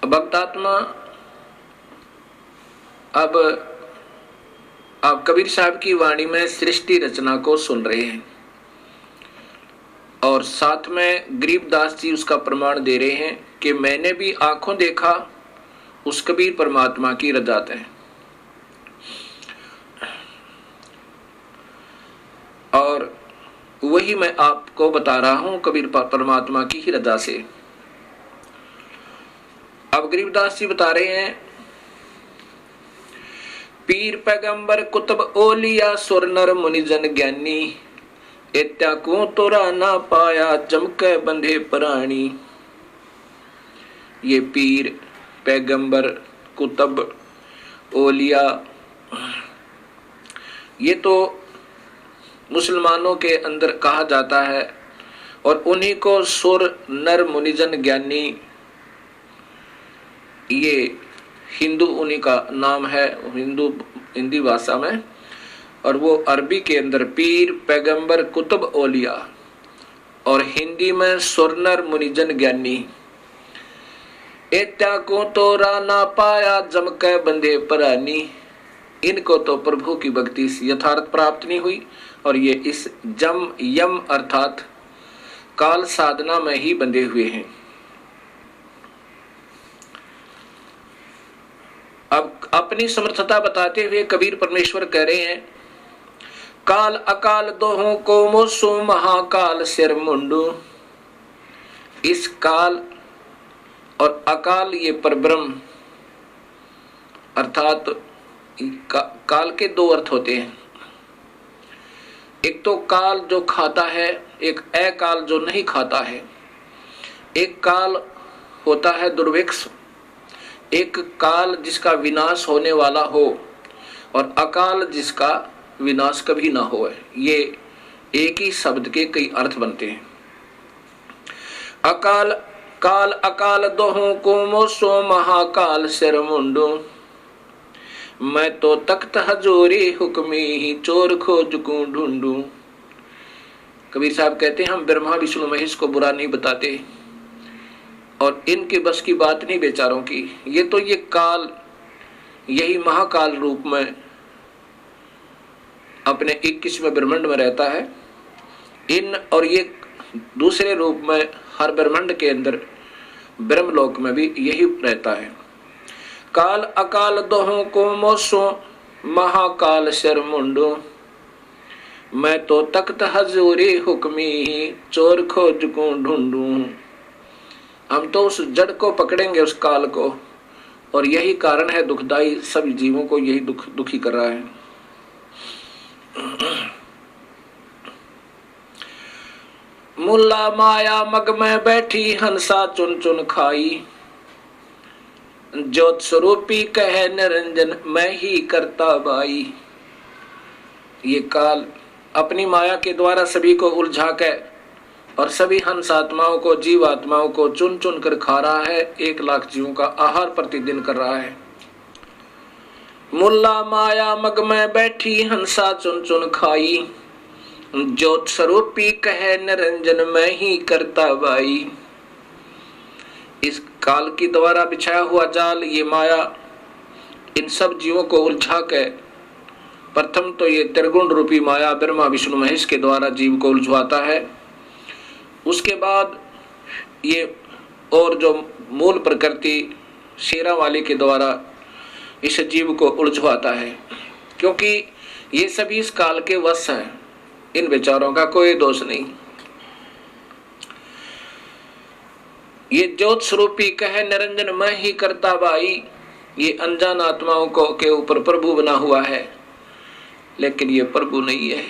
भक्तात्मा, अब आप कबीर साहब की वाणी में सृष्टि रचना को सुन रहे हैं और साथ में गरीबदास जी उसका प्रमाण दे रहे हैं कि मैंने भी आंखों देखा उस कबीर परमात्मा की रजात है। और वही मैं आपको बता रहा हूं कबीर परमात्मा की ही रजा से। अब गरीबदास जी बता रहे हैं, पीर पैगंबर कुतुब ओलिया सुर नर मुनिजन ज्ञानी, इत्या को तोरा ना पाया जमके बंधे प्राणी। ये पीर पैगंबर कुतुब ओलिया, ये तो मुसलमानों के अंदर कहा जाता है और उन्हीं को सुर नर मुनिजन ज्ञानी, ये हिंदू उन्हीं का नाम है हिंदी भाषा में, और वो अरबी के अंदर पीर पैगंबर कुतुब ओलिया और हिंदी में सुरनर मुनिजन ज्ञानी। एत्या को तो राना पाया जमके बंधे परानी। इनको तो प्रभु की भक्ति से यथार्थ प्राप्त नहीं हुई और ये इस जम यम अर्थात काल साधना में ही बंधे हुए हैं। अब अपनी समर्थता बताते हुए कबीर परमेश्वर कह रहे हैं, काल अकाल दोहों को मोसो महाकाल सिर मुंडू। इस काल और अकाल ये परब्रह्म अर्थात काल के दो अर्थ होते हैं। एक तो काल जो खाता है, एक अकाल जो नहीं खाता है। एक काल होता है दुर्भिक्ष, एक काल जिसका विनाश होने वाला हो और अकाल जिसका विनाश कभी ना हो। ये एक ही शब्द के कई अर्थ बनते हैं। अकाल काल अकाल दोहों को मोसो महाकाल सिर मुंडो। मैं तो तख्त हजूरी हुक्मी ही चोर खोज को ढूंढूं। कबीर साहब कहते हैं, हम ब्रह्मा विष्णु महेश को बुरा नहीं बताते और इनके बस की बात नहीं बेचारों की। ये तो ये काल यही महाकाल रूप में अपने 21वें ब्रह्मांड में रहता है। इन और ये दूसरे रूप में हर ब्रह्मांड के अंदर ब्रह्मलोक में भी यही रहता है। काल अकाल दोहों को मोसो महाकाल शर मुंडो। मैं तो तख्त हजूरी हुक्मी ही चोर खोज को ढूंढूं। हम तो उस जड़ को पकड़ेंगे, उस काल को, और यही कारण है दुखदाई, सभी जीवों को यही दुखी कर रहा है। मुल्ला माया मग में बैठी हंसा चुन चुन खाई। ज्योत स्वरूपी कहे निरंजन मैं ही करता बाई। ये काल अपनी माया के द्वारा सभी को उलझा के और सभी हंस आत्माओं को, जीव आत्माओं को चुन चुन कर खा रहा है। 1 लाख जीवों का आहार प्रतिदिन कर रहा है। मुल्ला माया मग में बैठी हंसा चुन चुन खाई। ज्योत स्वरूपी कहे निरंजन मैं ही करता बाई। इस काल की द्वारा बिछाया हुआ जाल, ये माया इन सब जीवों को उलझा के, प्रथम तो ये त्रिगुण रूपी माया ब्रह्मा विष्णु महेश के द्वारा जीव को उलझवाता है। उसके बाद ये और जो मूल प्रकृति शेरा वाली के द्वारा इस जीव को उलझवाता है, क्योंकि ये सभी इस काल के वश हैं। इन बेचारों का कोई दोष नहीं। ये ज्योत स्वरूपी कहे निरंजन मैं ही करता बाई। ये अनजान आत्माओं को के ऊपर प्रभु बना हुआ है, लेकिन ये प्रभु नहीं है।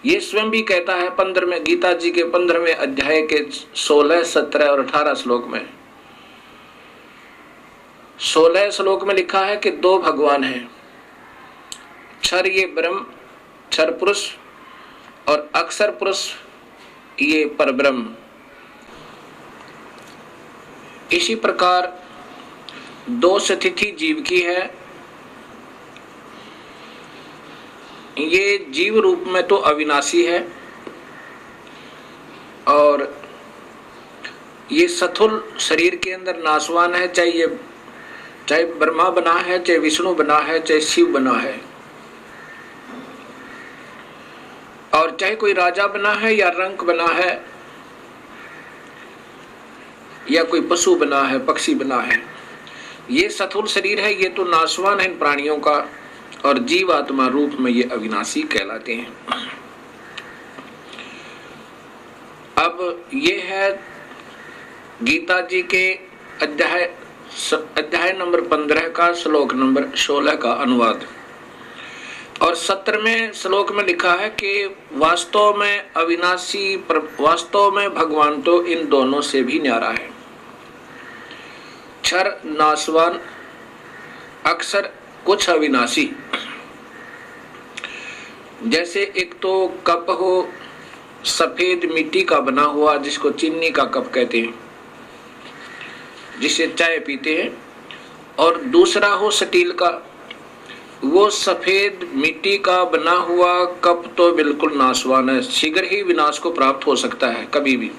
ये स्वयं भी कहता है 15वें गीता जी के 15वें अध्याय के 16, 17 और 18 श्लोक में। 16 श्लोक में लिखा है कि 2 भगवान हैं, क्षर ये ब्रह्म, क्षर पुरुष, और अक्षर पुरुष ये परब्रह्म। इसी प्रकार 2 स्थिति जीव की है। ये जीव रूप में तो अविनाशी है और ये स्थूल शरीर के अंदर नाशवान है, चाहे ब्रह्मा बना है, चाहे विष्णु बना है, चाहे शिव बना है, और चाहे कोई राजा बना है या रंक बना है या कोई पशु बना है, पक्षी बना है, ये स्थूल शरीर है, ये तो नाशवान है इन प्राणियों का, और जीवात्मा रूप में ये अविनाशी कहलाते हैं। अब ये है गीता जी के अध्याय नंबर 15 का श्लोक नंबर 16 का अनुवाद। और 17वें श्लोक में लिखा है कि वास्तव में अविनाशी, वास्तव में भगवान तो इन दोनों से भी न्यारा है। क्षर नाशवान, अक्षर कुछ अविनाशी। जैसे एक तो कप हो सफेद मिट्टी का बना हुआ, जिसको चीनी का कप कहते हैं, जिसे चाय पीते हैं, और दूसरा हो स्टील का। वो सफेद मिट्टी का बना हुआ कप तो बिल्कुल नाशवान है, शीघ्र ही विनाश को प्राप्त हो सकता है कभी भी।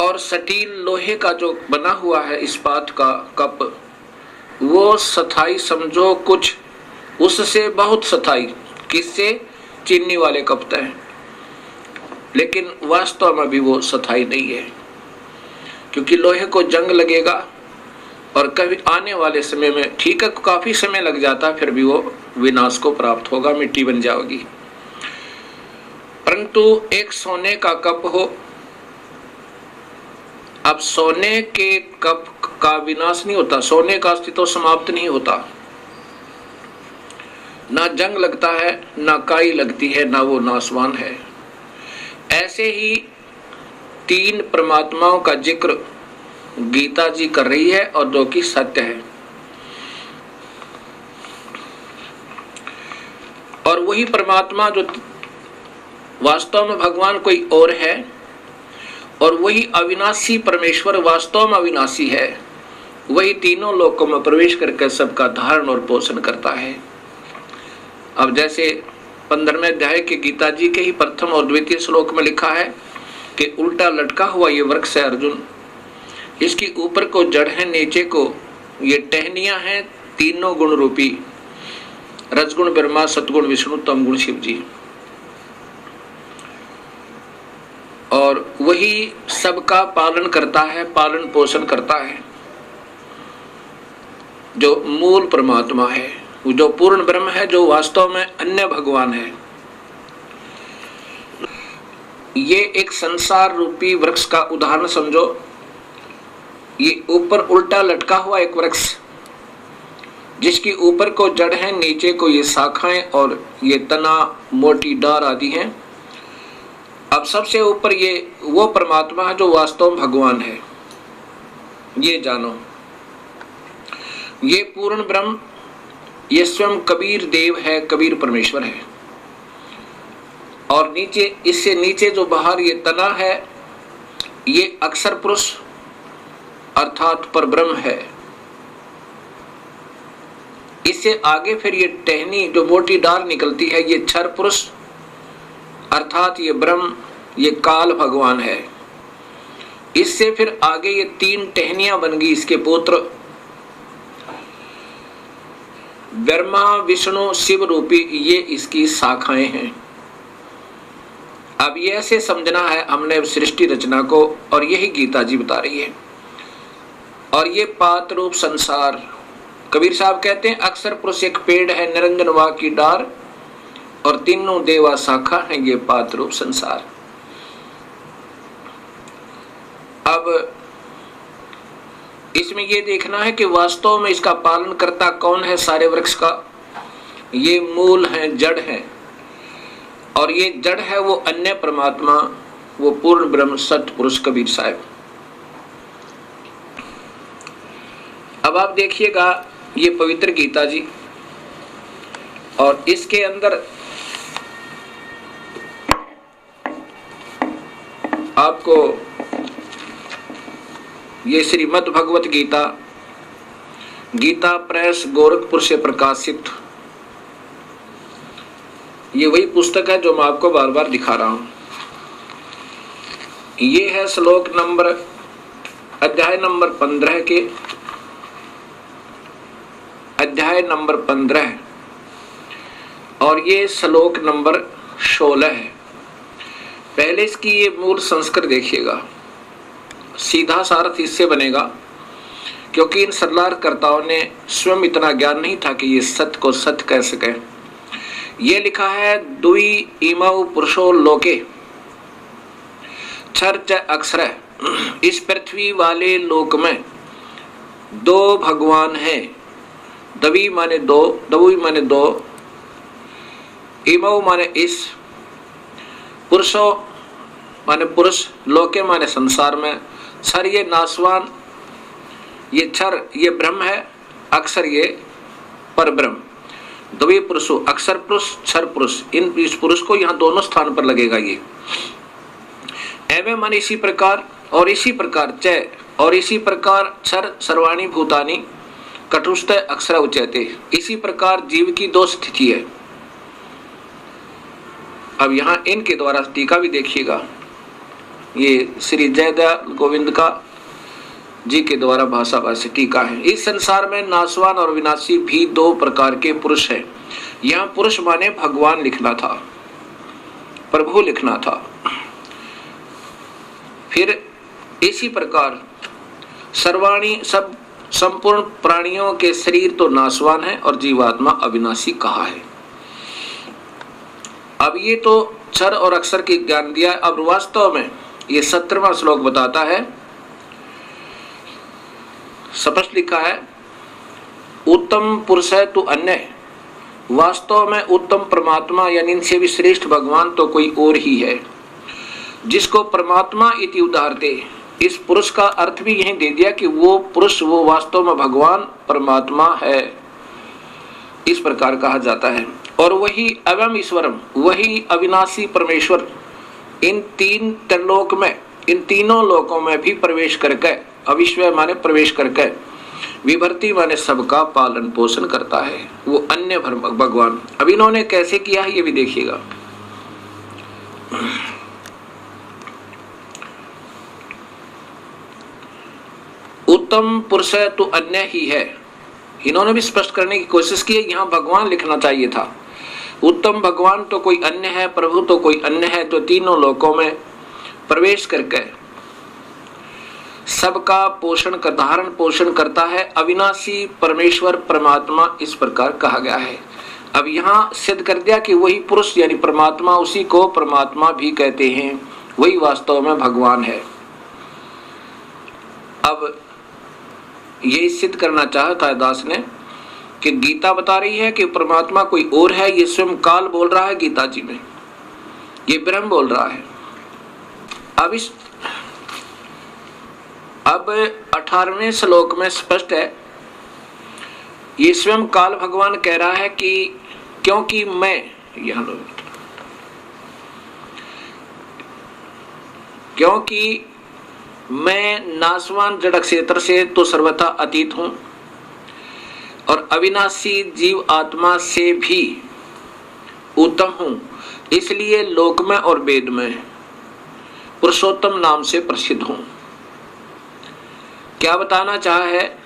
और स्टील लोहे का जो बना हुआ है इस्पात का कप, वो स्थाई समझो कुछ, उससे बहुत स्थाई। किससे? चीनी वाले कप तय, लेकिन वास्तव में भी वो स्थाई नहीं है, क्योंकि लोहे को जंग लगेगा और कभी आने वाले समय में, ठीक है काफी समय लग जाता, फिर भी वो विनाश को प्राप्त होगा, मिट्टी बन जाएगी। परंतु एक सोने का कप हो, अब सोने के कप का विनाश नहीं होता, सोने का अस्तित्व समाप्त नहीं होता, ना जंग लगता है, ना काई लगती है, ना वो नाशवान है। ऐसे ही तीन परमात्माओं का जिक्र गीता जी कर रही है और जो कि सत्य है। और वही परमात्मा जो वास्तव में भगवान कोई और है, और वही अविनाशी परमेश्वर वास्तव में अविनाशी है, वही तीनों लोकों में प्रवेश करके सबका धारण और पोषण करता है। अब जैसे 15वें अध्याय के गीता जी के ही प्रथम और द्वितीय श्लोक में लिखा है कि उल्टा लटका हुआ ये वृक्ष है अर्जुन, इसकी ऊपर को जड़ है, नीचे को ये टहनियां हैं, तीनों गुण रूपी, रजगुण ब्रह्मा, सतगुण विष्णु, तमगुण शिव जी। और वही सबका पालन करता है, पालन पोषण करता है, जो मूल परमात्मा है, जो पूर्ण ब्रह्म है, जो वास्तव में अन्य भगवान है। ये एक संसार रूपी वृक्ष का उदाहरण समझो। ये ऊपर उल्टा लटका हुआ एक वृक्ष, जिसकी ऊपर को जड़ है, नीचे को ये शाखाएं और ये तना, मोटी डार आदि हैं। अब सबसे ऊपर ये वो परमात्मा है जो वास्तव में भगवान है, ये जानो। ये पूर्ण ब्रह्म, ये स्वयं कबीर देव है, कबीर परमेश्वर है। और नीचे, इससे नीचे जो बाहर ये तना है, ये अक्षर पुरुष अर्थात परब्रह्म है। इससे आगे फिर ये टहनी जो मोटी डाल निकलती है, ये क्षर पुरुष अर्थात ये ब्रह्म, ये काल भगवान है। इससे फिर आगे ये तीन टहनियां बन गई, इसके पुत्र ब्रह्मा, विष्णु, शिव रूपी, ये इसकी शाखाएं हैं। अब ये ऐसे समझना है हमने सृष्टि रचना को, और यही गीता जी बता रही है। और ये पात रूप संसार, कबीर साहब कहते हैं अक्षर पुरुष एक पेड़ है, निरंजन वा की डार, और तीनों देवा शाखा है, ये पात रूप संसार। अब इसमें ये देखना है कि वास्तव में इसका पालन करता कौन है सारे वृक्ष का। ये मूल है, जड़ है, और ये जड़ है वो अन्य परमात्मा, वो पूर्ण ब्रह्म सत्य पुरुष कबीर साहब। अब आप देखिएगा ये पवित्र गीता जी, और इसके अंदर आपको ये श्रीमद् भगवत गीता, गीता प्रेस गोरखपुर से प्रकाशित, ये वही पुस्तक है जो मैं आपको बार बार दिखा रहा हूं। ये है श्लोक नंबर अध्याय नंबर 15 के अध्याय नंबर 15 और ये श्लोक नंबर 16 है। पहले इसकी ये मूल संस्कृत देखिएगा, सीधा सार्थ इससे बनेगा, क्योंकि इन सरलारकर्ताओं ने स्वयं इतना ज्ञान नहीं था कि ये सत्य को सत्य कह सके। ये लिखा है द्वि इमौ पुरुषो लोके क्षर च अक्षर, इस पृथ्वी वाले लोक में दो भगवान हैं। दवी माने दो, दवी माने दो, इमौ माने इस, पुरुषो माने पुरुष, लोके माने संसार में, क्षर ये नासवान, ये क्षर ये ब्रह्म है, अक्षर ये पर ब्रह्म। द्वि पुरुषो, अक्षर पुरुष क्षर पुरुष, इन इस पुरुष को यहाँ दोनों स्थान पर लगेगा। ये एवं माने इसी प्रकार, और इसी प्रकार च, और इसी प्रकार क्षर सर्वाणी भूतानि कटुष्ट अक्षर उच्यते, इसी प्रकार जीव की दो स्थिति है। अब यहाँ इनके द्वारा टीका भी देखिएगा, ये श्री जयदयाल गोविंद का जी के द्वारा भाषा भाष्य टीका है। इस संसार में नाशवान और विनाशी भी दो प्रकार के पुरुष हैं। यहाँ पुरुष माने भगवान लिखना था, प्रभु लिखना था। फिर इसी प्रकार सर्वाणी सब संपूर्ण प्राणियों के शरीर तो नाशवान है और जीवात्मा अविनाशी कहा है। अब ये तो क्षर और अक्षर की ज्ञान दिया। अब वास्तव में ये 17वां श्लोक बताता है, स्पष्ट लिखा है, उत्तम पुरुष है तो अन्य, वास्तव में उत्तम परमात्मा यानी इनसे भी श्रेष्ठ भगवान तो कोई और ही है, जिसको परमात्मा इति उदाहरते। इस पुरुष का अर्थ भी यही दे दिया कि वो पुरुष वो वास्तव में भगवान परमात्मा है, इस प्रकार कहा जाता है। और वही अवम ईश्वरम, वही अविनाशी परमेश्वर इन तीन त्रिलोक में, इन तीनों लोकों में भी प्रवेश करके, अविश्वय माने प्रवेश करके, विभर्ति माने सबका पालन पोषण करता है, वो अन्य भगवान। अब इन्होंने कैसे किया है ये भी देखिएगा। उत्तम पुरुष है तो अन्य ही है, इन्होंने भी स्पष्ट करने की कोशिश की है। यहाँ भगवान लिखना चाहिए था। उत्तम भगवान तो कोई अन्य है, प्रभु तो कोई अन्य है, तो तीनों लोकों में प्रवेश करके सबका पोषण का धारण पोषण करता है, अविनाशी परमेश्वर परमात्मा इस प्रकार कहा गया है। अब यहाँ सिद्ध कर दिया कि वही पुरुष यानी परमात्मा, उसी को परमात्मा भी कहते हैं, वही वास्तव में भगवान है। अब ये सिद्ध करना चाहता है दास ने कि गीता बता रही है कि परमात्मा कोई और है, ये स्वयं काल बोल रहा है गीता जी में, ये ब्रह्म बोल रहा है। अब 18वें श्लोक में स्पष्ट है, ये स्वयं काल भगवान कह रहा है कि क्योंकि मैं, यहां लो, क्योंकि मैं नाशवान जड़ क्षेत्र से तो सर्वथा अतीत हूं और अविनाशी जीव आत्मा से भी उत्तम हूं, इसलिए लोक में और वेद में पुरुषोत्तम नाम से प्रसिद्ध हूं। क्या बताना चाहा है,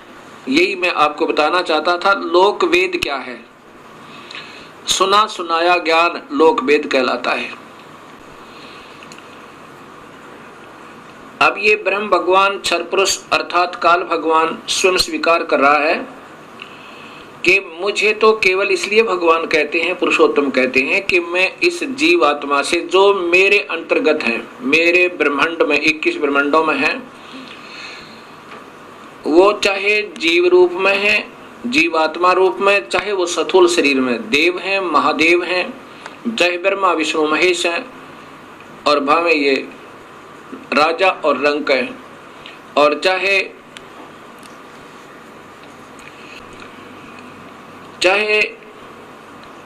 यही मैं आपको बताना चाहता था। लोक वेद क्या है? सुना सुनाया ज्ञान लोक वेद कहलाता है। अब ये ब्रह्म भगवान क्षर पुरुष अर्थात काल भगवान स्वयं स्वीकार कर रहा है कि मुझे तो केवल इसलिए भगवान कहते हैं, पुरुषोत्तम कहते हैं कि मैं इस जीव आत्मा से जो मेरे अंतर्गत है, मेरे ब्रह्मांड में 21 ब्रह्मांडों में है, वो चाहे जीव रूप में है, जीवात्मा रूप में, चाहे वो स्थूल शरीर में देव हैं, महादेव हैं, चाहे ब्रह्मा विष्णु महेश हैं, और भावे ये राजा और रंक है, और चाहे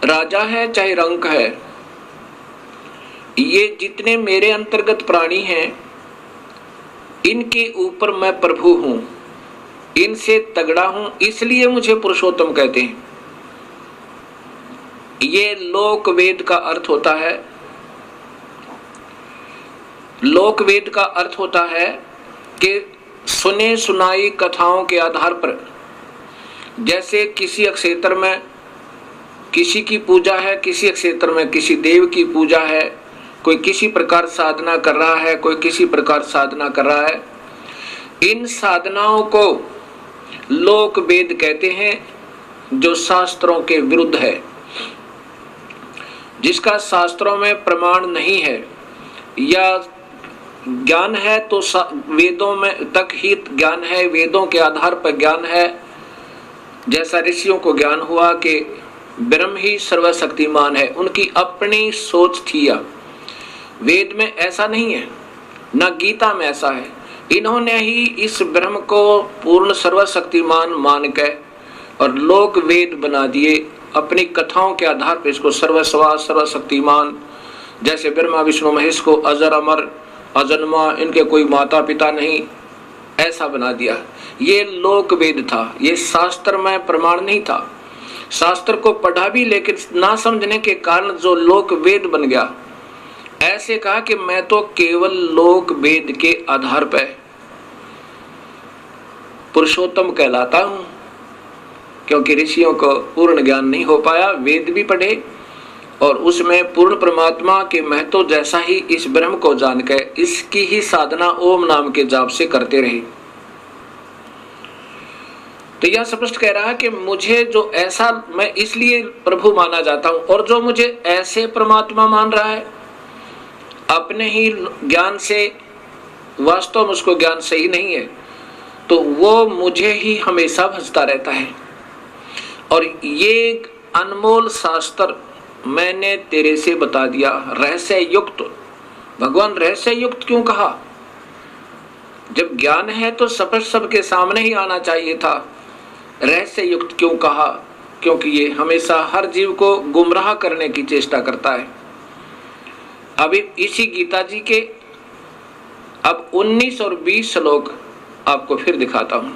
राजा है चाहे रंक है, ये जितने मेरे अंतर्गत प्राणी हैं इनके ऊपर मैं प्रभु हूं, इनसे तगड़ा हूं, इसलिए मुझे पुरुषोत्तम कहते हैं। ये लोक वेद का अर्थ होता है। लोक वेद का अर्थ होता है कि सुने सुनाई कथाओं के आधार पर, जैसे किसी क्षेत्र में किसी की पूजा है, किसी क्षेत्र में किसी देव की पूजा है, कोई किसी प्रकार साधना कर रहा है, कोई किसी प्रकार साधना कर रहा है, इन साधनाओं को लोक वेद कहते हैं, जो शास्त्रों के विरुद्ध है, जिसका शास्त्रों में प्रमाण नहीं है, या ज्ञान है तो वेदों में तक ही ज्ञान है, वेदों के आधार पर ज्ञान है। जैसा ऋषियों को ज्ञान हुआ कि ब्रह्म ही सर्वशक्तिमान है, उनकी अपनी सोच थी। या वेद में ऐसा नहीं है, ना गीता में ऐसा है। इन्होंने ही इस ब्रह्म को पूर्ण सर्वशक्तिमान मान के और लोक वेद बना दिए अपनी कथाओं के आधार पर। इसको सर्वस्वा सर्वशक्तिमान, जैसे ब्रह्मा विष्णु महेश को अजर अमर अजन्मा, इनके कोई माता पिता नहीं, ऐसा बना दिया। ये लोक वेद था, ये शास्त्र में प्रमाण नहीं था। शास्त्र को पढ़ा भी, लेकिन ना समझने के कारण जो लोक वेद बन गया। ऐसे कहा कि मैं तो केवल लोक वेद के आधार पर पुरुषोत्तम कहलाता हूं, क्योंकि ऋषियों को पूर्ण ज्ञान नहीं हो पाया। वेद भी पढ़े और उसमें पूर्ण परमात्मा के महत्व जैसा ही इस ब्रह्म को जानकर इसकी ही साधना ओम नाम के जाप से करते रहे। तो यह स्पष्ट कह रहा है कि मुझे जो ऐसा, मैं इसलिए प्रभु माना जाता हूं, और जो मुझे ऐसे परमात्मा मान रहा है अपने ही ज्ञान से, वास्तव में उसको ज्ञान सही नहीं है, तो वो मुझे ही हमेशा भजता रहता है। और ये अनमोल शास्त्र मैंने तेरे से बता दिया, रहस्य युक्त। भगवान रहस्य युक्त क्यों कहा? जब ज्ञान है तो स्पष्ट सबके सामने ही आना चाहिए था। रहस्य युक्त क्यों कहा? क्योंकि ये हमेशा हर जीव को गुमराह करने की चेष्टा करता है। अभी इसी गीता जी के अब 19 और 20 श्लोक आपको फिर दिखाता हूं।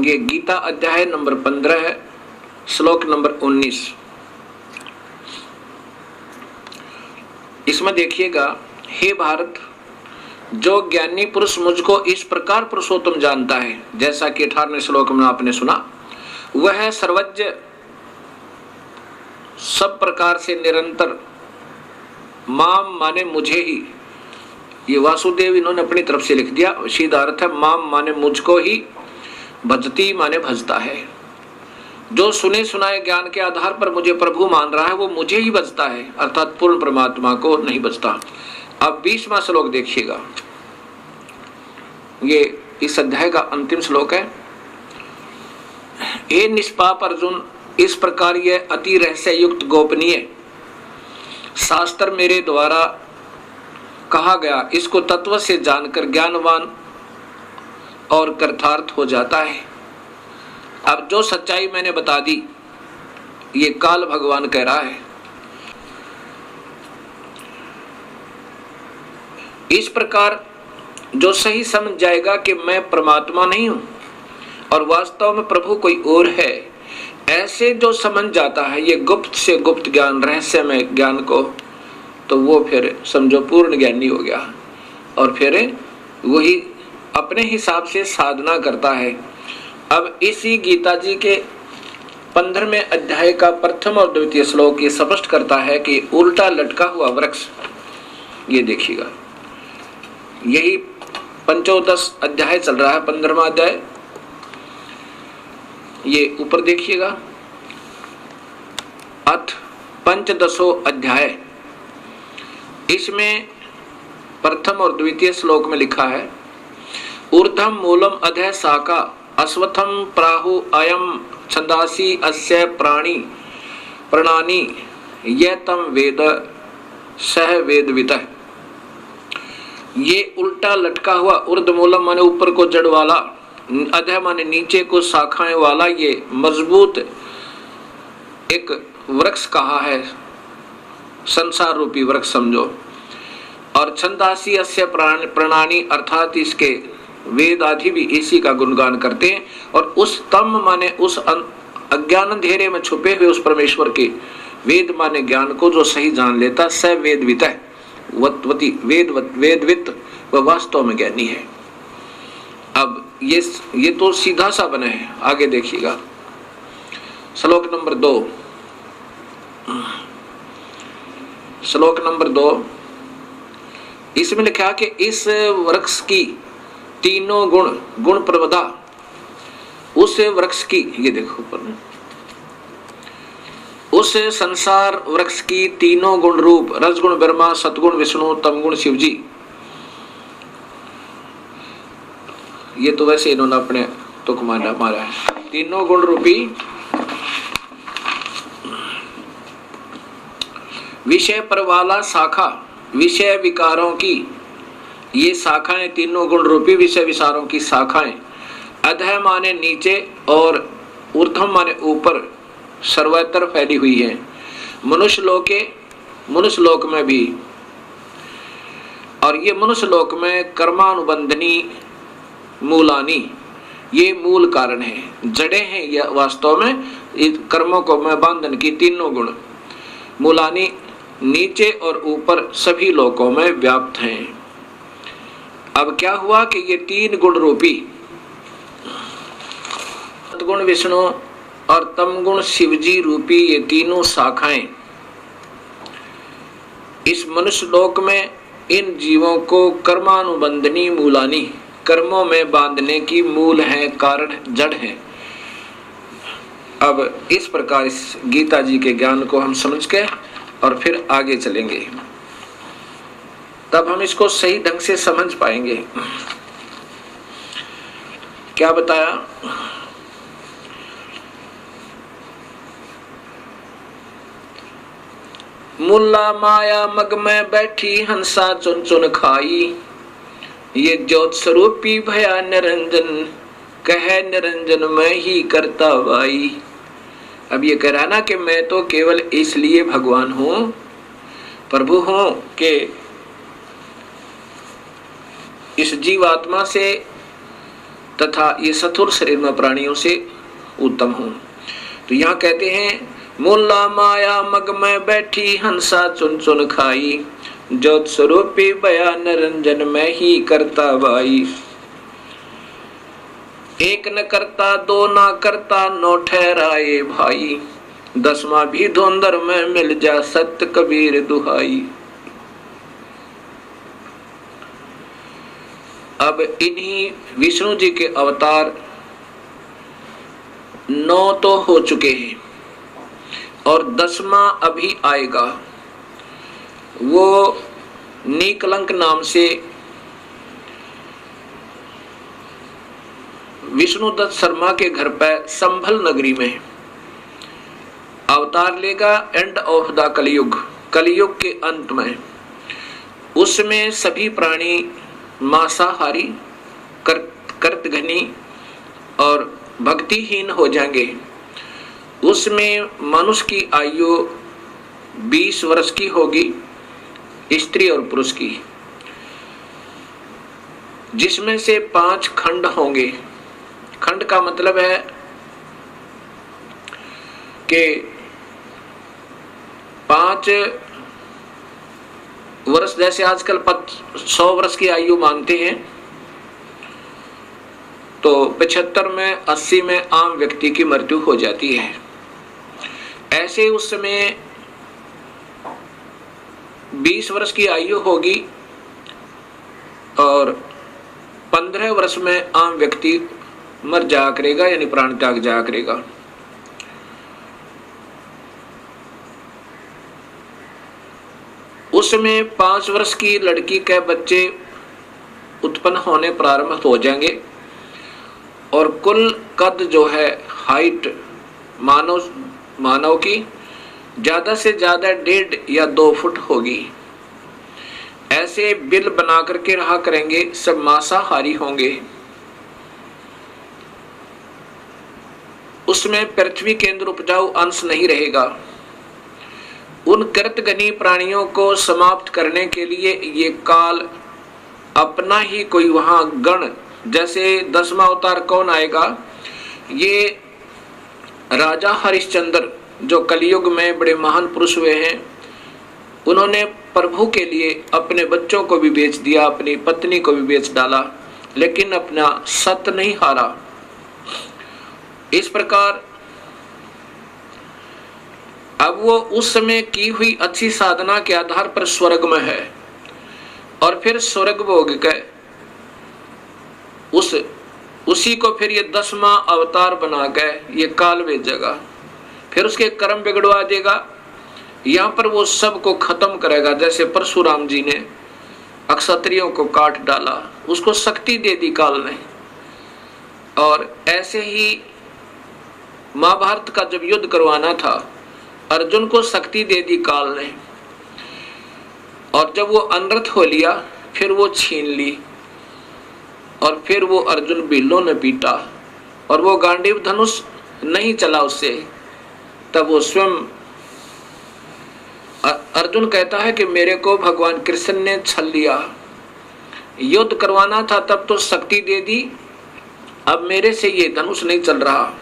ये गीता अध्याय नंबर 15 है, श्लोक नंबर 19। इसमें देखिएगा, हे भारत, जो ज्ञानी पुरुष मुझको इस प्रकार पुरुषोत्तम जानता है, जैसा कि 18वें श्लोक में आपने सुना, वह सर्वज्ञ, सब प्रकार से निरंतर, माम माने मुझे ही, ये वासुदेव इन्होंने अपनी तरफ से लिख दिया, सीधा अर्थ है माम माने मुझको ही, भजती माने भजता है। जो सुने सुनाए ज्ञान के आधार पर मुझे प्रभु मान रहा है, वो मुझे ही भजता है, अर्थात पूर्ण परमात्मा को नहीं भजता। अब 20वां श्लोक देखिएगा, ये इस अध्याय का अंतिम श्लोक है। हे निष्पाप अर्जुन, इस प्रकार यह अति रहस्य युक्त गोपनीय शास्त्र मेरे द्वारा कहा गया, इसको तत्व से जानकर ज्ञानवान और कृतार्थ हो जाता है। अब जो सच्चाई मैंने बता दी, ये काल भगवान कह रहा है। इस प्रकार जो सही समझ जाएगा कि मैं परमात्मा नहीं हूं और वास्तव में प्रभु कोई और है, ऐसे जो समझ जाता है ये गुप्त से गुप्त ज्ञान, रहस्य में ज्ञान को, तो वो फिर समझो पूर्ण ज्ञानी हो गया। और फिर वही अपने हिसाब से साधना करता है। अब इसी गीता जी के 15वें अध्याय का प्रथम और द्वितीय श्लोक ये स्पष्ट करता है कि उल्टा लटका हुआ वृक्ष, ये देखिएगा, यही पंचोदश अध्याय चल रहा है, 15वां अध्याय, ये ऊपर देखिएगा, अथ पंचदशो अध्याय, इसमें प्रथम और द्वितीय श्लोक में लिखा है, ऊर्ध्वम मूलम अधः शाखा अश्वत्थम प्राहु अयम छंदासी अस्य प्राणी प्रणानी ये तम वेद सह वेदवितः। ये उल्टा लटका हुआ, ऊर्ध्व मूलम माने ऊपर को जड़ वाला, अधः माने नीचे को शाखाएं वाला, ये मजबूत एक वृक्ष कहा है, संसार रूपी वृक्ष समझो। और छंदासी अस्य प्रणानी, अर्थात इसके वेद आदि भी इसी का गुणगान करते हैं। और उस तम माने उस अज्ञान अंधेरे में छुपे हुए उस परमेश्वर के वेद माने ज्ञान को जो सही जान लेता, स वेदवित है वत्वती वेदवित, वह वास्तव में ज्ञानी है। अब ये तो सीधा सा बना है, आगे देखिएगा श्लोक नंबर 2। श्लोक नंबर 2 इसमें लिखा कि इस वृक्ष की तीनों गुण प्रवदा, उस वृक्ष की, ये देखो ऊपर में, उस संसार वृक्ष की तीनों गुण रूप रजगुण ब्रह्मा, सतगुण विष्णु, तमगुण शिव जी। ये तो वैसे इन्होंने अपने तुक मारा है। तीनों गुण रूपी विषय पर वाला शाखा, विषय विकारों की ये शाखाएं, तीनों गुण रूपी विषय विचारों की शाखाएं, अधः माने नीचे और ऊर्ध्व माने ऊपर सर्वत्र फैली हुई है। मनुष्य लोक में भी, और ये मनुष्य लोक में कर्मानुबंधनी मूलानी, ये मूल कारण है, जड़ें हैं ये वास्तव में कर्मों को में बंधन की तीनों गुण। मूलानी नीचे और ऊपर सभी लोकों में व्याप्त हैं। अब क्या हुआ कि ये तीन गुण रूपी सतगुण विष्णु और तमगुण शिवजी रूपी ये तीनों शाखाएं इस मनुष्य लोक में इन जीवों को कर्मानुबंधनी मूलानी, कर्मों में बांधने की मूल है, कारण जड़ है। अब इस प्रकार इस गीता जी के ज्ञान को हम समझ के और फिर आगे चलेंगे, तब हम इसको सही ढंग से समझ पाएंगे। क्या बताया? मुल्ला माया मग में बैठी हंसा चुन चुन खाई, ये ज्योत स्वरूपी भया निरंजन, कहे निरंजन मैं ही करता वाई। अब ये कह रहा ना कि मैं तो केवल इसलिए भगवान हूं, प्रभु हूं कि इस जीवात्मा से तथा ये सथुर शरीर में प्राणियों से उत्तम हूं। तो यहाँ कहते हैं मुल्ला माया मग में बैठी हंसा चुन चुन खाई, ज्योत स्वरूपी बया निरंजन मैं ही करता वाई। एक न करता दो ना करता नौ ठहराए भाई, दसवां भी धुंधर में मिल जा सत्य कबीर दुहाई। अब इन्हीं विष्णु जी के अवतार 9 तो हो चुके हैं और 10वां अभी आएगा। वो नीकलंक नाम से विष्णुदत्त शर्मा के घर पर संभल नगरी में अवतार लेगा। एंड ऑफ द कलयुग के अंत में उसमें सभी प्राणी मांसाहारी, कर्तघनी और भक्तिहीन हो जाएंगे। उसमें मनुष्य की आयु 20 वर्ष की होगी, स्त्री और पुरुष की, जिसमें से 5 खंड होंगे। खंड का मतलब है कि 5 वर्ष, जैसे आजकल 100 वर्ष की आयु मानते हैं, तो 75 में 80 में आम व्यक्ति की मृत्यु हो जाती है। ऐसे उस समय 20 वर्ष की आयु होगी और 15 वर्ष में आम व्यक्ति मर जाया करेगा, यानी प्राण त्याग जाया करेगा। उसमें 5 वर्ष की लड़की के बच्चे उत्पन्न होने प्रारंभ हो जाएंगे और कुल कद जो है, हाइट मानव की ज्यादा से ज्यादा 1.5 या 2 फुट होगी। ऐसे बिल बना करके रहा करेंगे, सब मांसाहारी होंगे। उसमें पृथ्वी के अंदर उपजाऊ अंश नहीं रहेगा। उन कृतघ्नी प्राणियों को समाप्त करने के लिए ये काल अपना ही कोई वहां गण, जैसे 10वां अवतार कौन आएगा, ये राजा हरिश्चंद्र जो कलयुग में बड़े महान पुरुष हुए हैं, उन्होंने प्रभु के लिए अपने बच्चों को भी बेच दिया, अपनी पत्नी को भी बेच डाला, लेकिन अपना सत्य नहीं हारा। इस प्रकार अब वो उस समय की हुई अच्छी साधना के आधार पर स्वर्ग में है, और फिर स्वर्ग भोग के उसी को फिर ये 10वां अवतार बना के ये काल भेजेगा, फिर उसके कर्म बिगड़वा देगा। यहाँ पर वो सब को खत्म करेगा। जैसे परशुराम जी ने अक्षत्रियों को काट डाला, उसको शक्ति दे दी काल ने, और ऐसे ही महाभारत का जब युद्ध करवाना था, अर्जुन को शक्ति दे दी काल ने, और जब वो अनर्थ हो लिया फिर वो छीन ली, और फिर वो अर्जुन बिल्लों ने पीटा, और वो गांडीव धनुष नहीं चला उससे। तब वो स्वयं अर्जुन कहता है कि मेरे को भगवान कृष्ण ने छल लिया, युद्ध करवाना था तब तो शक्ति दे दी, अब मेरे से ये धनुष नहीं चल रहा।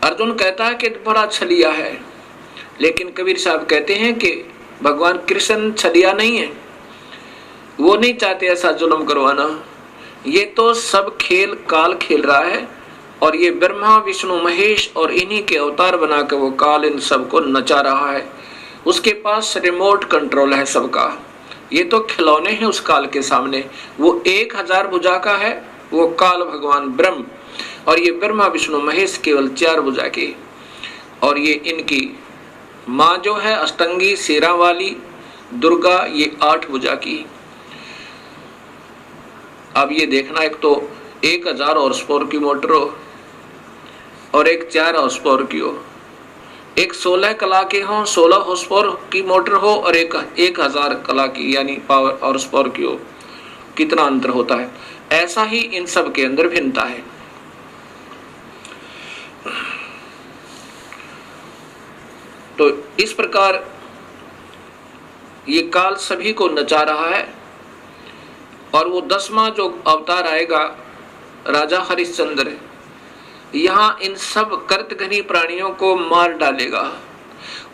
अर्जुन कहता है कि बड़ा छलिया है, लेकिन कबीर साहब कहते हैं कि भगवान कृष्ण छलिया नहीं है, वो नहीं चाहते ऐसा जुल्म करवाना। ये तो सब खेल काल खेल रहा है, और ये ब्रह्मा विष्णु महेश और इन्हीं के अवतार बना के वो काल इन सबको नचा रहा है। उसके पास रिमोट कंट्रोल है सबका। ये तो खिलौने हैं उस काल के सामने। वो 1000 भुजा का है वो काल भगवान ब्रह्म, और ये ब्रह्मा विष्णु महेश केवल 4 भुजा के, और ये इनकी माँ जो है अष्टंगी शेरा वाली दुर्गा, ये 8 भुजा की। अब ये देखना, एक तो 1000 हॉर्स पावर की मोटर हो, और एक 4 हॉर्स पावर की हो, एक 16 कला के हो, 16 हॉर्स पावर की मोटर हो, और एक 1000 कला की यानी पावर हॉर्स पावर की हो। कितना अंतर होता है। ऐसा ही इन सब के अंदर भिन्नता है। तो इस प्रकार ये काल सभी को नचा रहा है, और वो 10वां जो अवतार आएगा राजा हरिश्चंद्र, यहाँ इन सब कर्तघनी प्राणियों को मार डालेगा,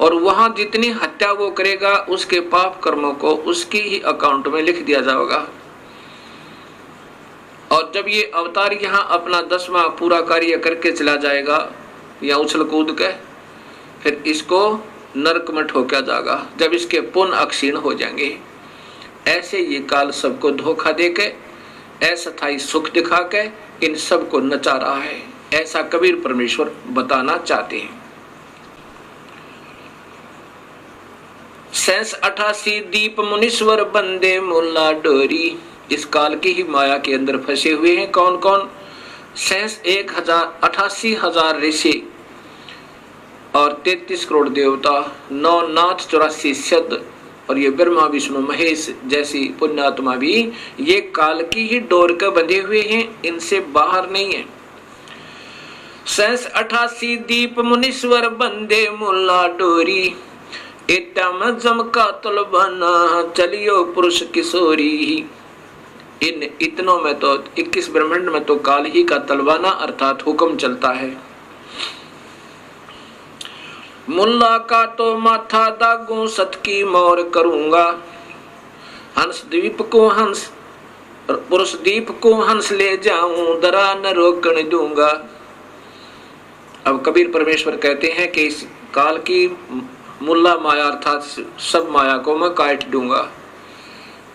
और वहां जितनी हत्या वो करेगा उसके पाप कर्मों को उसकी ही अकाउंट में लिख दिया जाएगा। और जब ये अवतार यहाँ अपना 10वां पूरा कार्य करके चला जाएगा या उछल कूद के, फिर इसको नरक में ठोका जाएगा जब इसके पुण्य अक्षीण हो जाएंगे। ऐसे ये काल सबको धोखा देके अस्थायी सुख दिखा के इन सबको नचा रहा है, ऐसा कबीर परमेश्वर बताना चाहते हैं। 88 दीप मुनीश्वर बंदे मुल्ला डोरी। इस काल की ही माया के अंदर फंसे हुए हैं कौन कौन? 88,000 ऋषि और 33 करोड़ देवता, 9 नाथ 84 सिद्ध, और ये ब्रह्मा विष्णु महेश जैसी पुण्यात्मा भी ये काल की ही डोर के बंधे हुए हैं, इनसे बाहर नहीं है। 88 दीप मुनीश्वर बंदे मुल्ला डोरी, इतम जमका तलबना चलियो पुरुष किशोरी। इन इतनों में तो 21 ब्रह्मांड में तो काल ही का तलवाना अर्थात हुक्म चलता है। मुल्ला का तो माथा दागू सत की मोर करूंगा, हंस द्वीप को हंस पुरुष दीप को हंस ले जाऊं, दरा न रोकने दूंगा। अब कबीर परमेश्वर कहते हैं कि इस काल की मुल्ला माया अर्थात सब माया को मैं काट दूंगा,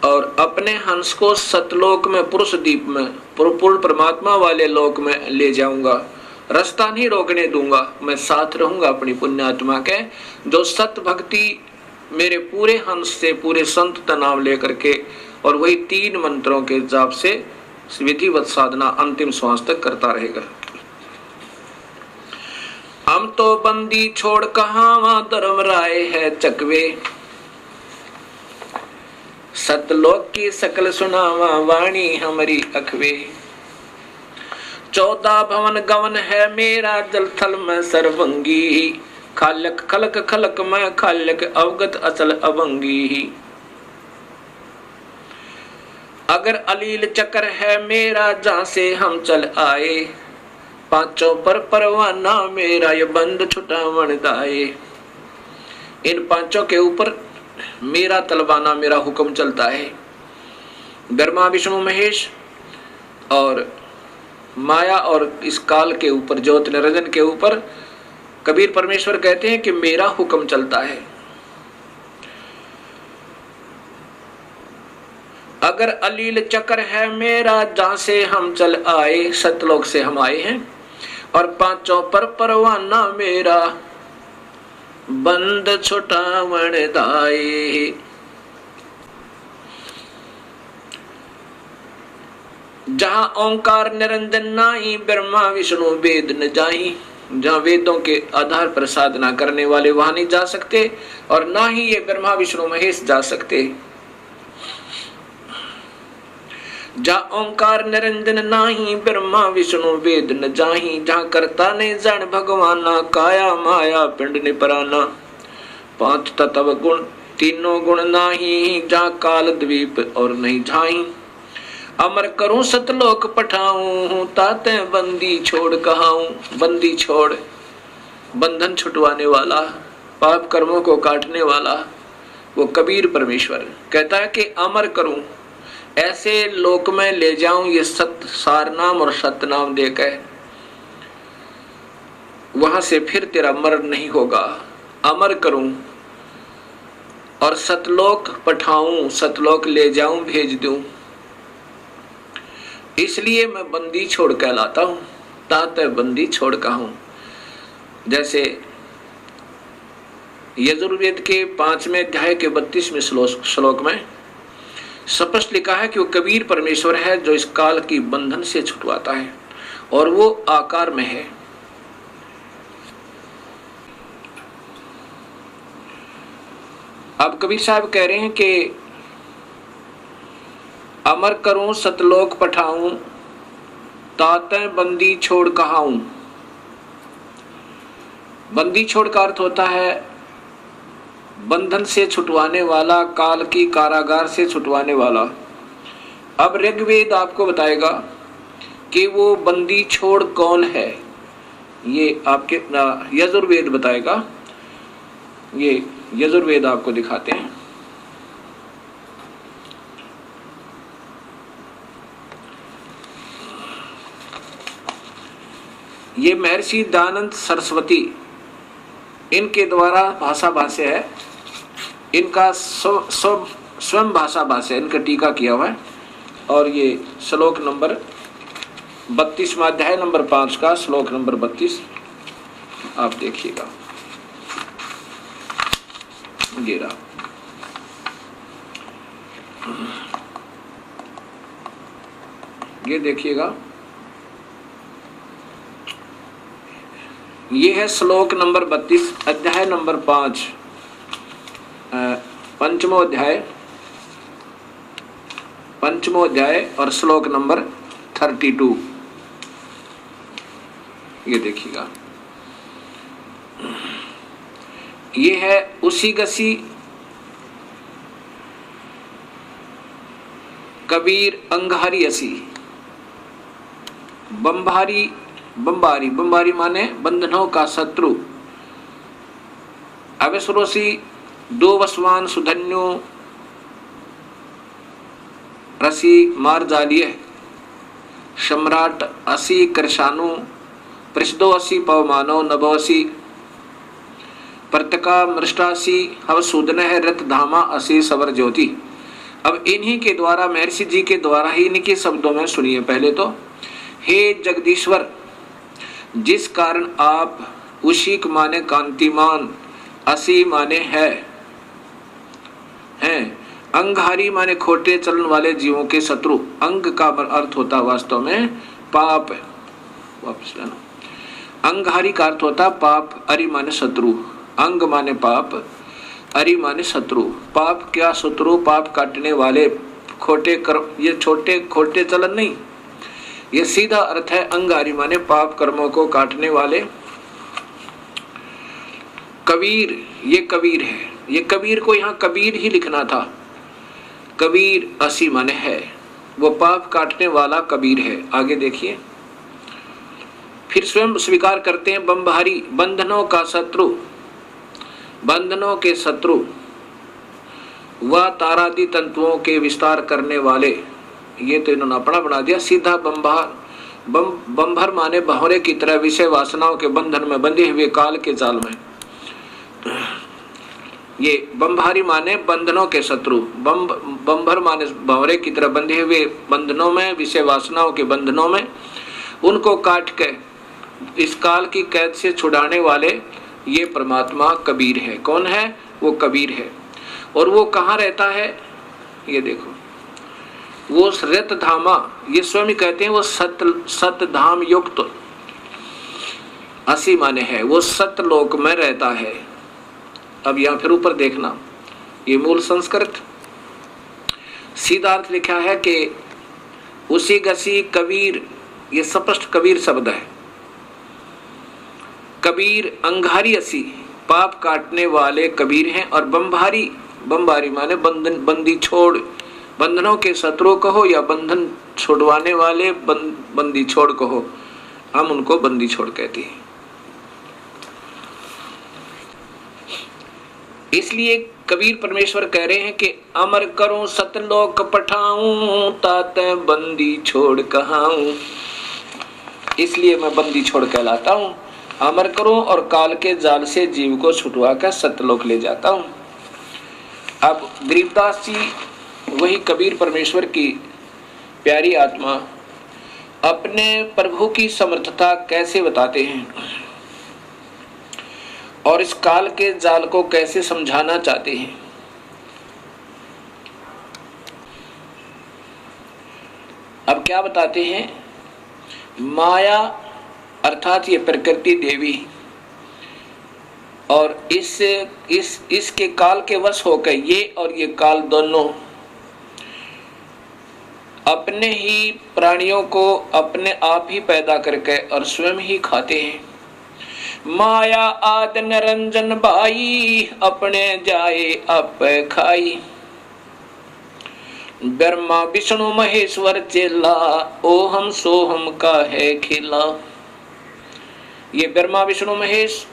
और अपने हंस को सतलोक में पुरुष दीप में पूर्ण परमात्मा वाले लोक में ले जाऊंगा। रास्ता नहीं रोकने दूंगा, मैं साथ रहूंगा अपनी पुण्यात्मा के, जो सत भक्ति मेरे पूरे हंस से पूरे संत का नाम लेकर के और वही 3 मंत्रों के जाप से विधिवत साधना अंतिम श्वास तक करता रहेगा। हम तो बंदी छोड़ कहां धर्म राय है चकवे, सतलोक की सकल सुनावा वाणी हमारी अखवे। 14 भवन गवन है मेरा जल थल में सर्वंगी, खालक खलक खलक में खालक अवगत अचल अवंगी। अगर अलील चक्र है मेरा जहां से हम चल आए, पांचों पर परवाना मेरा ये बंद छुटावन दाए। इन पांचों के ऊपर मेरा तलवाना, मेरा हुक्म चलता है। ब्रह्मा विष्णु महेश और माया और इस काल के ऊपर, ज्योत निरंजन के ऊपर कबीर परमेश्वर कहते हैं कि मेरा हुक्म चलता है। अगर अलील चक्र है मेरा जहां से हम चल आए, सतलोक से हम आए हैं, और पांचों पर परवाना मेरा बंद छुटावन दाए। जहां ओंकार निरंजन नाही, ब्रह्मा विष्णु वेद न जाही। जहां वेदों के आधार पर साधना करने वाले वहां नहीं जा सकते, और ना ही ये ब्रह्मा विष्णु महेश जा सकते। जहां ओंकार निरंजन नाही, ब्रह्मा विष्णु वेद न जाही। जहां करता ने जन भगवाना, काया माया पिंड ने पराना। पांच तत्व गुण तीनों गुण नाही, जहां काल द्वीप और नहीं झाई। अमर करूं सतलोक पठाऊं, ताते बंदी छोड़ कहाऊं। बंदी छोड़, बंधन छुटवाने वाला, पाप कर्मों को काटने वाला वो कबीर परमेश्वर कहता है कि अमर करूं, ऐसे लोक में ले जाऊं ये सत सार नाम और सत्य नाम देकर, वहां से फिर तेरा मरण नहीं होगा। अमर करूं और सतलोक पठाऊं, सतलोक ले जाऊं, भेज दूं। इसलिए मैं बंदी छोड़ कहलाता हूं, ताते बंदी छोड़ कहूं। जैसे यजुर्वेद के 5वें अध्याय के 32वें श्लोक में स्पष्ट लिखा है कि वो कबीर परमेश्वर है जो इस काल की बंधन से छुटवाता है, और वो आकार में है। अब कबीर साहब कह रहे हैं कि अमर करूं सतलोक पठाऊं, ताते बंदी छोड़ कहाऊं। बंदी छोड़ का अर्थ होता है बंधन से छुटवाने वाला, काल की कारागार से छुटवाने वाला। अब ऋग्वेद आपको बताएगा कि वो बंदी छोड़ कौन है, ये आपके यजुर्वेद बताएगा। ये यजुर्वेद आपको दिखाते हैं। ये महर्षि दयानंद सरस्वती इनके द्वारा भाषा भाष्य है, इनका स्वयं भाषा भाष्य, इनका टीका किया हुआ है। और ये श्लोक नंबर 32वां अध्याय नंबर 5 का श्लोक नंबर 32 आप देखिएगा। गिरा ये देखिएगा, ये है श्लोक नंबर 32 अध्याय नंबर 5 पंचमो अध्याय और श्लोक नंबर 32। ये देखिएगा, ये है उसी गसी कबीर अंगारी असी। बंबारी बंबारी बंबारी माने बंधनों का शत्रु। अवसरोसी दो वसवान सुधन्यो रसी मार्जालिय सम्राट असी कृषाणु पृष्ठो असी पवमानो नभोसी प्रतका मृष्टासी हवसूदन है रथ धामा असी सवर ज्योति। अब इन्हीं के द्वारा, महर्षि जी के द्वारा ही इनके शब्दों में सुनिए पहले तो। हे जगदीश्वर, जिस कारण आप उशिक माने कांतिमान, असी माने है, हैं, अंगहारी माने खोटे चलन वाले जीवों के शत्रु। अंग का अर्थ होता वास्तव में पाप। वापस लेना, अंगहारी का अर्थ होता पाप, अरि माने शत्रु। अंग माने पाप, अरि माने शत्रु। पाप क्या शत्रु, पाप काटने वाले, खोटे कर्म, ये छोटे खोटे चलन नहीं, ये सीधा अर्थ है अंगारी माने पाप कर्मों को काटने वाले। कबीर, ये कबीर है, ये कबीर को यहाँ कबीर ही लिखना था। कबीर असी माने है, वो पाप काटने वाला कबीर है। आगे देखिए, फिर स्वयं स्वीकार करते हैं बंभारी बंधनों का शत्रु, बंधनों के शत्रु व तारादि तंतुओं के विस्तार करने वाले। ये तो इन्होंने अपना बना दिया सीधा बंभार। बंभर माने भंवरे की तरह विषय वासनाओं के बंधन में बंधे हुए काल के जाल में। ये बंभारी माने बंधनों के शत्रु, बंभर माने भंवरे की तरह बंधे हुए बंधनों में, विषय वासनाओं के बंधनों में, उनको काट के इस काल की कैद से छुड़ाने वाले ये परमात्मा कबीर है। कौन है? वो कबीर है। और वो कहाँ रहता है? ये देखो, वो रत धामा, ये स्वयं कहते हैं वो सत धाम युक्त, असी माने है वो सतलोक में रहता है। अब यहां फिर ऊपर देखना, ये मूल संस्कृत सीधा अर्थ लिखा है कि उसी गसी कबीर, ये स्पष्ट कबीर शब्द है। कबीर अंगारी असी, पाप काटने वाले कबीर हैं। और बंभारी, बंभारी माने बंदी छोड़, बंधनों के शत्रु कहो या बंधन छोड़वाने वाले बंदी छोड़ कहो, हम उनको बंदी छोड़ कहते हैं। इसलिए कबीर परमेश्वर कह रहे हैं कि अमर करूं सतलोक पठाऊं, ताते बंदी छोड़ कहाऊं। इसलिए मैं बंदी छोड़ कहलाता हूं। अमर करूं और काल के जाल से जीव को छुटवा कर सतलोक ले जाता हूं। अब गरीबदास जी, वही कबीर परमेश्वर की प्यारी आत्मा, अपने प्रभु की समर्थता कैसे बताते हैं और इस काल के जाल को कैसे समझाना चाहते हैं। अब क्या बताते हैं? माया अर्थात ये प्रकृति देवी और इसके काल के वश होकर ये और ये काल दोनों अपने ही प्राणियों को अपने आप ही पैदा करके और स्वयं ही खाते हैं। माया आद निरंजन भाई, अपने जाए आप खाई। ब्रह्मा विष्णु महेश्वर चेला, ओहम सोहम का है खिला। ये ब्रह्मा विष्णु महेश,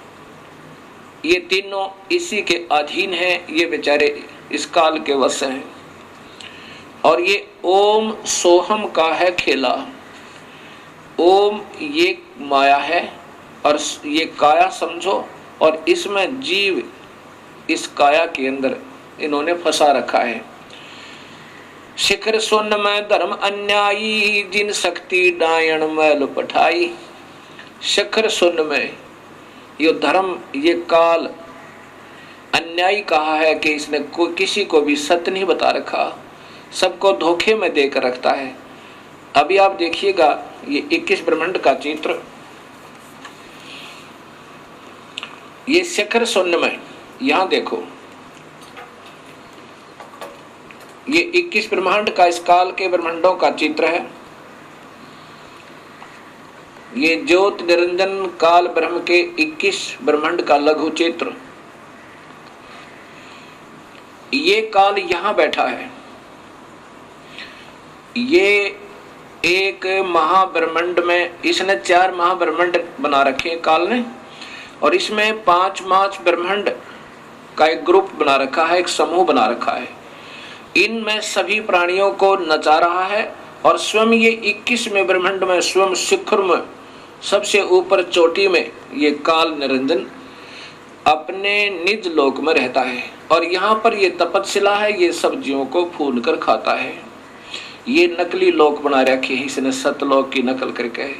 ये तीनों इसी के अधीन हैं। ये बेचारे इस काल के वश हैं। और ये ओम सोहम का है खेला। ओम ये माया है और ये काया समझो, और इसमें जीव इस काया के अंदर इन्होंने फंसा रखा है। शिखर सुन में धर्म अन्यायी, जिन शक्ति डायन मैल पठाई। शिखर सुन में ये धर्म, ये काल अन्यायी कहा है कि इसने किसी को भी सत्य नहीं बता रखा, सबको धोखे में देकर रखता है। अभी आप देखिएगा ये 21 ब्रह्मांड का चित्र, ये शिखर शून्य में, यहां देखो ये 21 ब्रह्मांड का, इस काल के ब्रह्मांडों का चित्र है। ये ज्योत निरंजन काल ब्रह्म के 21 ब्रह्मांड का लघु चित्र। ये काल यहां बैठा है। ये एक महाब्रह्मांड में, इसने 4 महाब्रह्मांड बना रखे काल ने, और इसमें 5 ब्रह्मांड का एक ग्रुप बना रखा है, एक समूह बना रखा है। इनमें सभी प्राणियों को नचा रहा है और स्वयं ये 21वें ब्रह्मांड में, स्वयं शिखर में, सबसे ऊपर चोटी में ये काल निरंजन अपने निज लोक में रहता है। और यहाँ पर ये तपस्विला है, ये सब्जियों को फूल कर खाता है। ये नकली लोक बना रखे है इसने, सतलोक की नकल करके।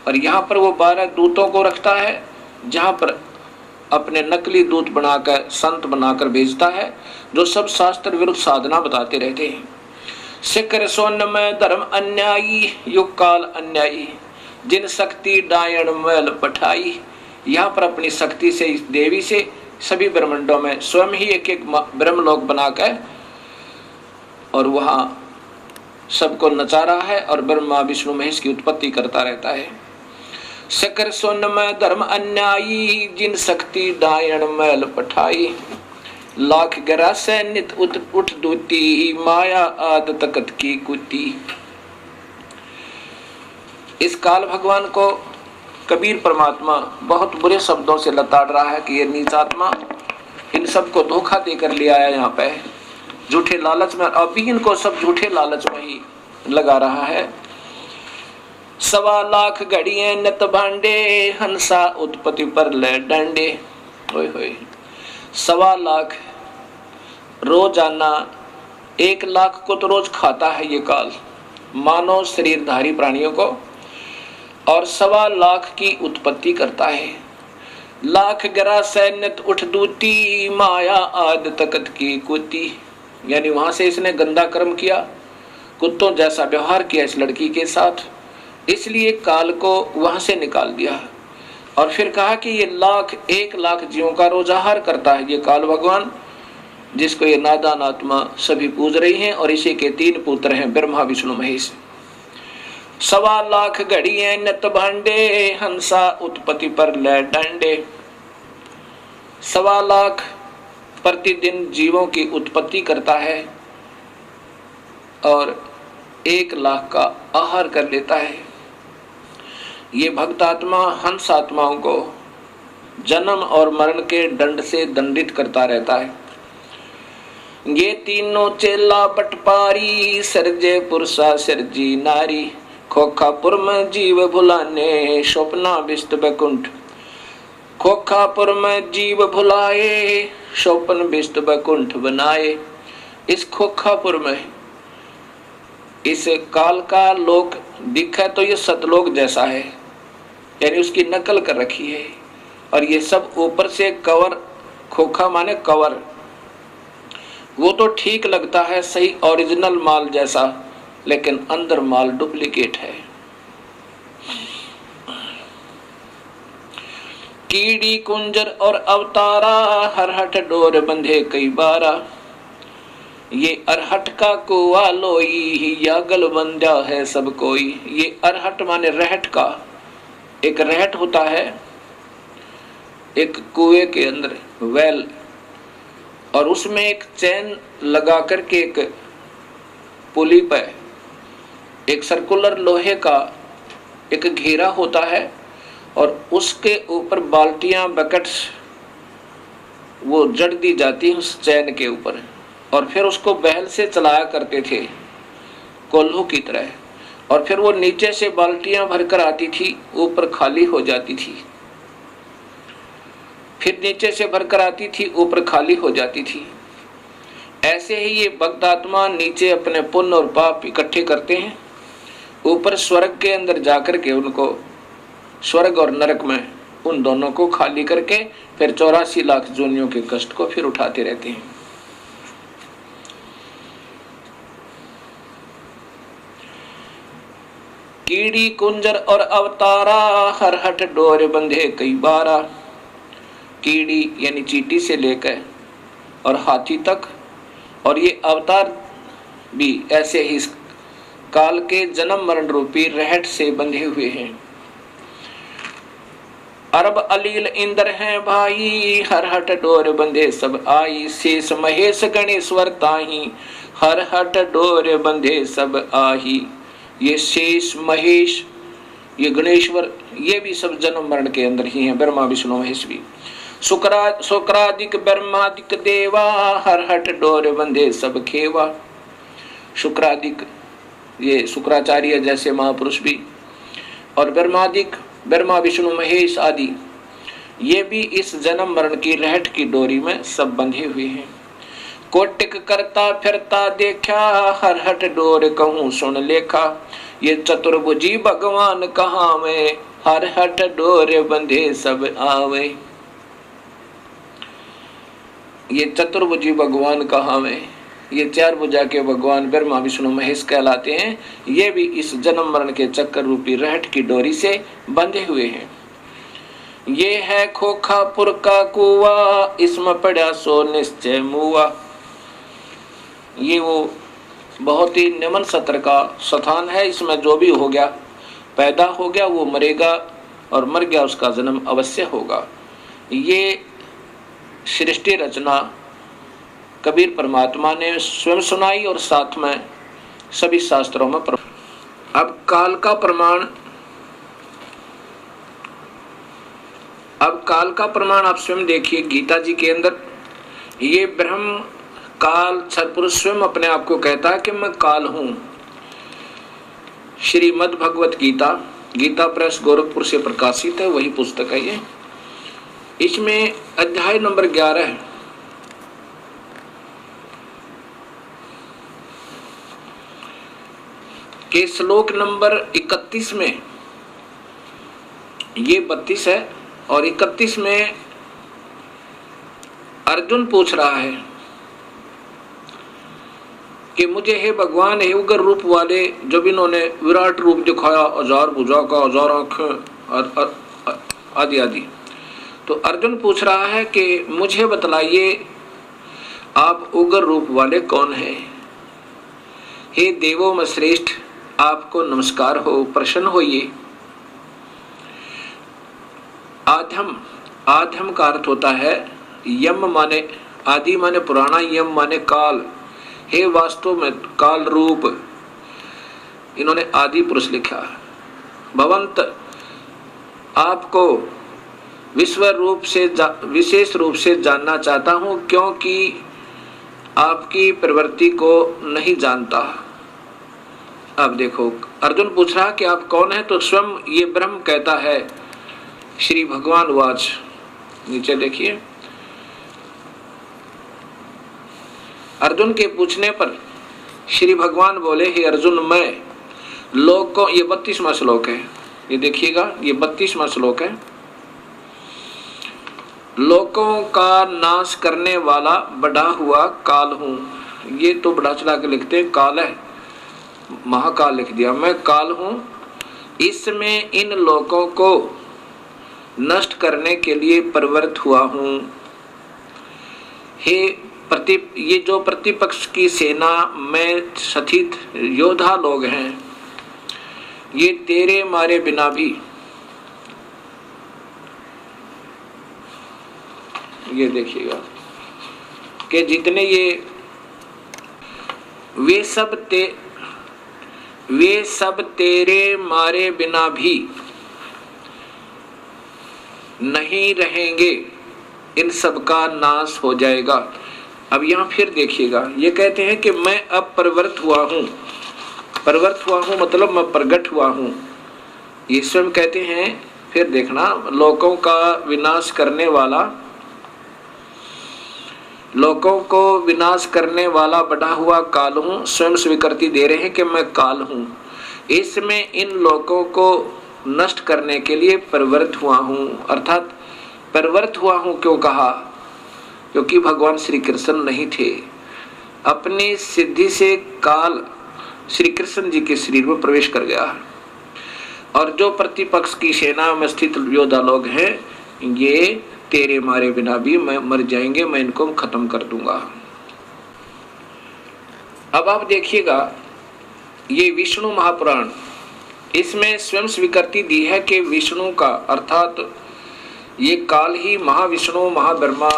और यहाँ पर वो 12 दूतों को रखता है, जहाँ पर अपने नकली दूत बनाकर, संत बनाकर भेजता है, जो सब शास्त्र विरुद्ध साधना बताते रहते हैं। शिखर सोन में धर्म अन्यायी, युग काल अन्यायी, जिन शक्ति डायन मैल पठाई। यहाँ पर अपनी शक्ति से, इस देवी से सभी ब्रह्मांडों में स्वयं ही एक एक ब्रह्मलोक बनाकर और वहाँ सबको नचा रहा है और ब्रह्मा विष्णु महेश की उत्पत्ति करता रहता है। शिखर सोन में धर्म अन्यायी, जिन शक्ति डायन मैल पठाई। लाख गिरा से नित उठ दूती, माया आद तकत की कुती। इस काल भगवान को कबीर परमात्मा बहुत बुरे शब्दों से लताड़ रहा है कि ये नीच आत्मा इन सबको धोखा देकर ले आया यहाँ पे, झूठे लालच में, अभी इनको सब झूठे लालच में ही लगा रहा है। 1.25 लाख घड़िए नत भांडे, हंसा उत्पत्ति पर ले डंडे। होय होय, 1.25 लाख रोजाना, 1 लाख को तो रोज खाता है ये काल, मानव शरीरधारी प्राणियों को, और 1.25 लाख की उत्पत्ति करता है। लाख गरा सैन्यत उठ दूती, माया आद तकत की कुती। यानी वहां से इसने गंदा कर्म किया, कुत्तों जैसा व्यवहार किया इस लड़की के साथ, इसलिए काल को वहां से निकाल दिया। और फिर कहा कि ये 1 लाख जीवों का रोज आहार करता है ये काल भगवान, जिसको ये नादान आत्मा सभी पूज रही हैं। और इसी के 3 पुत्र हैं, ब्रह्मा विष्णु महेश। 1.25 लाख घड़िए नत भांडे, हंसा उत्पत्ति पर ले डंडे। 1.25 लाख प्रतिदिन जीवों की उत्पत्ति करता है और 1 लाख का आहार कर लेता है। ये भक्त आत्मा हंस आत्माओं को जन्म और मरण के दंड से दंडित करता रहता है। ये तीनों चेला पटपारी, सरजे पुरुषा सरजी नारी। खोखापुर में जीव भुलाने, स्वप्ना विष्ट बैकुंठ। खोखापुर में जीव भुलाए, स्वप्न विष्ट बैकुंठ बनाए। इस खोखापुर में इस काल का लोक दिखा तो ये सतलोक जैसा है, यानी उसकी नकल कर रखी है। और ये सब ऊपर से कवर, खोखा माने कवर, वो तो ठीक लगता है सही ओरिजिनल माल जैसा, लेकिन अंदर माल डुप्लीकेट है। कीड़ी कुंजर और अवतारा, हरहट डोर बंधे कई बारा। ये अरहट का कुआ लोई, यागल बंधा है सब कोई। ये अरहट माने रहट का, एक रहट होता है एक कुएं के अंदर वेल, और उसमें एक चैन लगा करके एक पुली पर एक सर्कुलर लोहे का एक घेरा होता है, और उसके ऊपर बाल्टियां बकेट्स वो जड़ दी जाती है उस चैन के ऊपर, और फिर उसको बैल से चलाया करते थे कोल्हू की तरह। और फिर वो नीचे से बाल्टियां भरकर आती थी, ऊपर खाली हो जाती थी, फिर नीचे से भरकर आती थी, ऊपर खाली हो जाती थी। ऐसे ही ये भक्त आत्मा नीचे अपने पुण्य और पाप इकट्ठे करते हैं, ऊपर स्वर्ग के अंदर जाकर के उनको स्वर्ग और नरक में उन दोनों को खाली करके फिर 84 लाख जोनियों के कष्ट को फिर उठाते रहते हैं। कीड़ी कुंजर और अवतारा, हरहट डोर बंधे कई बारा। कीड़ी यानी चींटी से लेकर और हाथी तक, और ये अवतार भी ऐसे ही काल के जन्म मरण रूपी रहट से बंधे हुए हैं। अरब अलील इंद्र हैं भाई, हरहट डोर बंधे सब आई। शेष महेश गणेश्वर ताही, हरहट डोर बंधे सब आही। ये शेष महेश, ये गणेश्वर, ये भी सब जन्म मरण के अंदर ही हैं, ब्रह्मा विष्णु महेश भी। शुक्रादिक ब्रह्मादिक देवा, हरहट डोर बंधे सब खेवा। शुक्रादिक ये शुक्राचार्य जैसे महापुरुष भी, और ब्रह्मादिक ब्रह्मा विष्णु महेश आदि, ये भी इस जन्म मरण की रहट की डोरी में सब बंधे हुए हैं। कोटिक करता फिरता देखा, हरहट डोर कहूँ सुन लेखा। ये चतुर्भुजी भगवान कहाँ में, हरहट डोर बंधे सब आवे। ये चतुर्भुजी भगवान कहाँ में, ये 4 भुजा के भगवान ब्रह्मा विष्णु महेश कहलाते हैं। ये भी इस जन्म मरण के चक्कर रूपी रहट की डोरी से बंधे हुए हैं। ये है खोखापुर का कुआ, इसमें पड़ा सो निश्चय मुआ। ये वो बहुत ही निम्न सत्र का स्थान है, इसमें जो भी हो गया, पैदा हो गया, वो मरेगा, और मर गया उसका जन्म अवश्य होगा। ये सृष्टि रचना कबीर परमात्मा ने स्वयं सुनाई और साथ में सभी शास्त्रों में अब काल का प्रमाण काल का प्रमाण आप स्वयं देखिए गीता जी के अंदर। ये ब्रह्म काल सत्पुरुष स्वयं अपने आप को कहता है कि मैं काल हूं। श्रीमद् भगवत गीता, गीता प्रेस गोरखपुर से प्रकाशित है, वही पुस्तक है ये। इसमें अध्याय नंबर 11 के श्लोक नंबर 31 में, ये 32 है और 31 में अर्जुन पूछ रहा है कि मुझे हे भगवान, हे उग्र रूप वाले, जब इन्होंने विराट रूप दिखाया, 1000 भुजा का, 1000 आंखें आदि आदि, तो अर्जुन पूछ रहा है कि मुझे बतलाइए आप उग्र रूप वाले कौन हैं? हे देवों में श्रेष्ठ, आपको नमस्कार हो, प्रसन्न होइए। आधम, आधम का अर्थ होता है यम माने आदि माने पुराना, यम माने काल। हे वास्तव में काल रूप, इन्होंने आदि पुरुष लिखा। भवंत, आपको विश्व रूप से विशेष रूप से जानना चाहता हूं, क्योंकि आपकी प्रवृत्ति को नहीं जानता। अब देखो अर्जुन पूछ रहा कि आप कौन हैं, तो स्वयं ये ब्रह्म कहता है। श्री भगवान वाच, नीचे देखिए, अर्जुन के पूछने पर श्री भगवान बोले, हे अर्जुन, मैं लोग को, ये 32वां श्लोक है, ये देखिएगा, ये 32वां श्लोक है। लोगों का नाश करने वाला बढ़ा हुआ काल हूं। ये तो बढ़ा चला के लिखते हैं, काल है, महाकाल लिख दिया। मैं काल हूं, इसमें इन लोगों को नष्ट करने के लिए प्रवृत्त हुआ हूं। हे ये जो प्रतिपक्ष की सेना में स्थित योद्धा लोग हैं, ये तेरे मारे बिना भी, ये देखिएगा कि जितने ये वे सब तेरे मारे बिना भी नहीं रहेंगे, इन सब का नाश हो जाएगा। अब यहाँ फिर देखिएगा, ये कहते हैं कि मैं अब प्रवृत्त हुआ हूँ। प्रवृत्त हुआ हूँ मतलब मैं प्रकट हुआ हूँ, ये स्वयं कहते हैं। फिर देखना, लोगों का विनाश करने वाला, लोगों को विनाश करने वाला बढ़ा हुआ काल हूँ। स्वयं स्वीकृति दे रहे हैं कि मैं काल हूँ, इसमें इन लोगों को नष्ट करने के लिए प्रवृत्त हुआ हूँ। अर्थात प्रवृत्त हुआ हूँ क्यों कहा? क्योंकि भगवान श्री कृष्ण नहीं थे, अपनी सिद्धि से काल श्री कृष्ण जी के शरीर में प्रवेश कर गया। और जो प्रतिपक्ष की सेना में स्थित योद्धा लोग हैं, ये तेरे मारे बिना भी मैं मर जाएंगे, मैं इनको खत्म कर दूंगा। अब आप देखिएगा, ये विष्णु महापुराण, इसमें स्वयं स्वीकृति दी है कि विष्णु का, अर्थात ये काल ही महाविष्णु, महाब्रह्मा,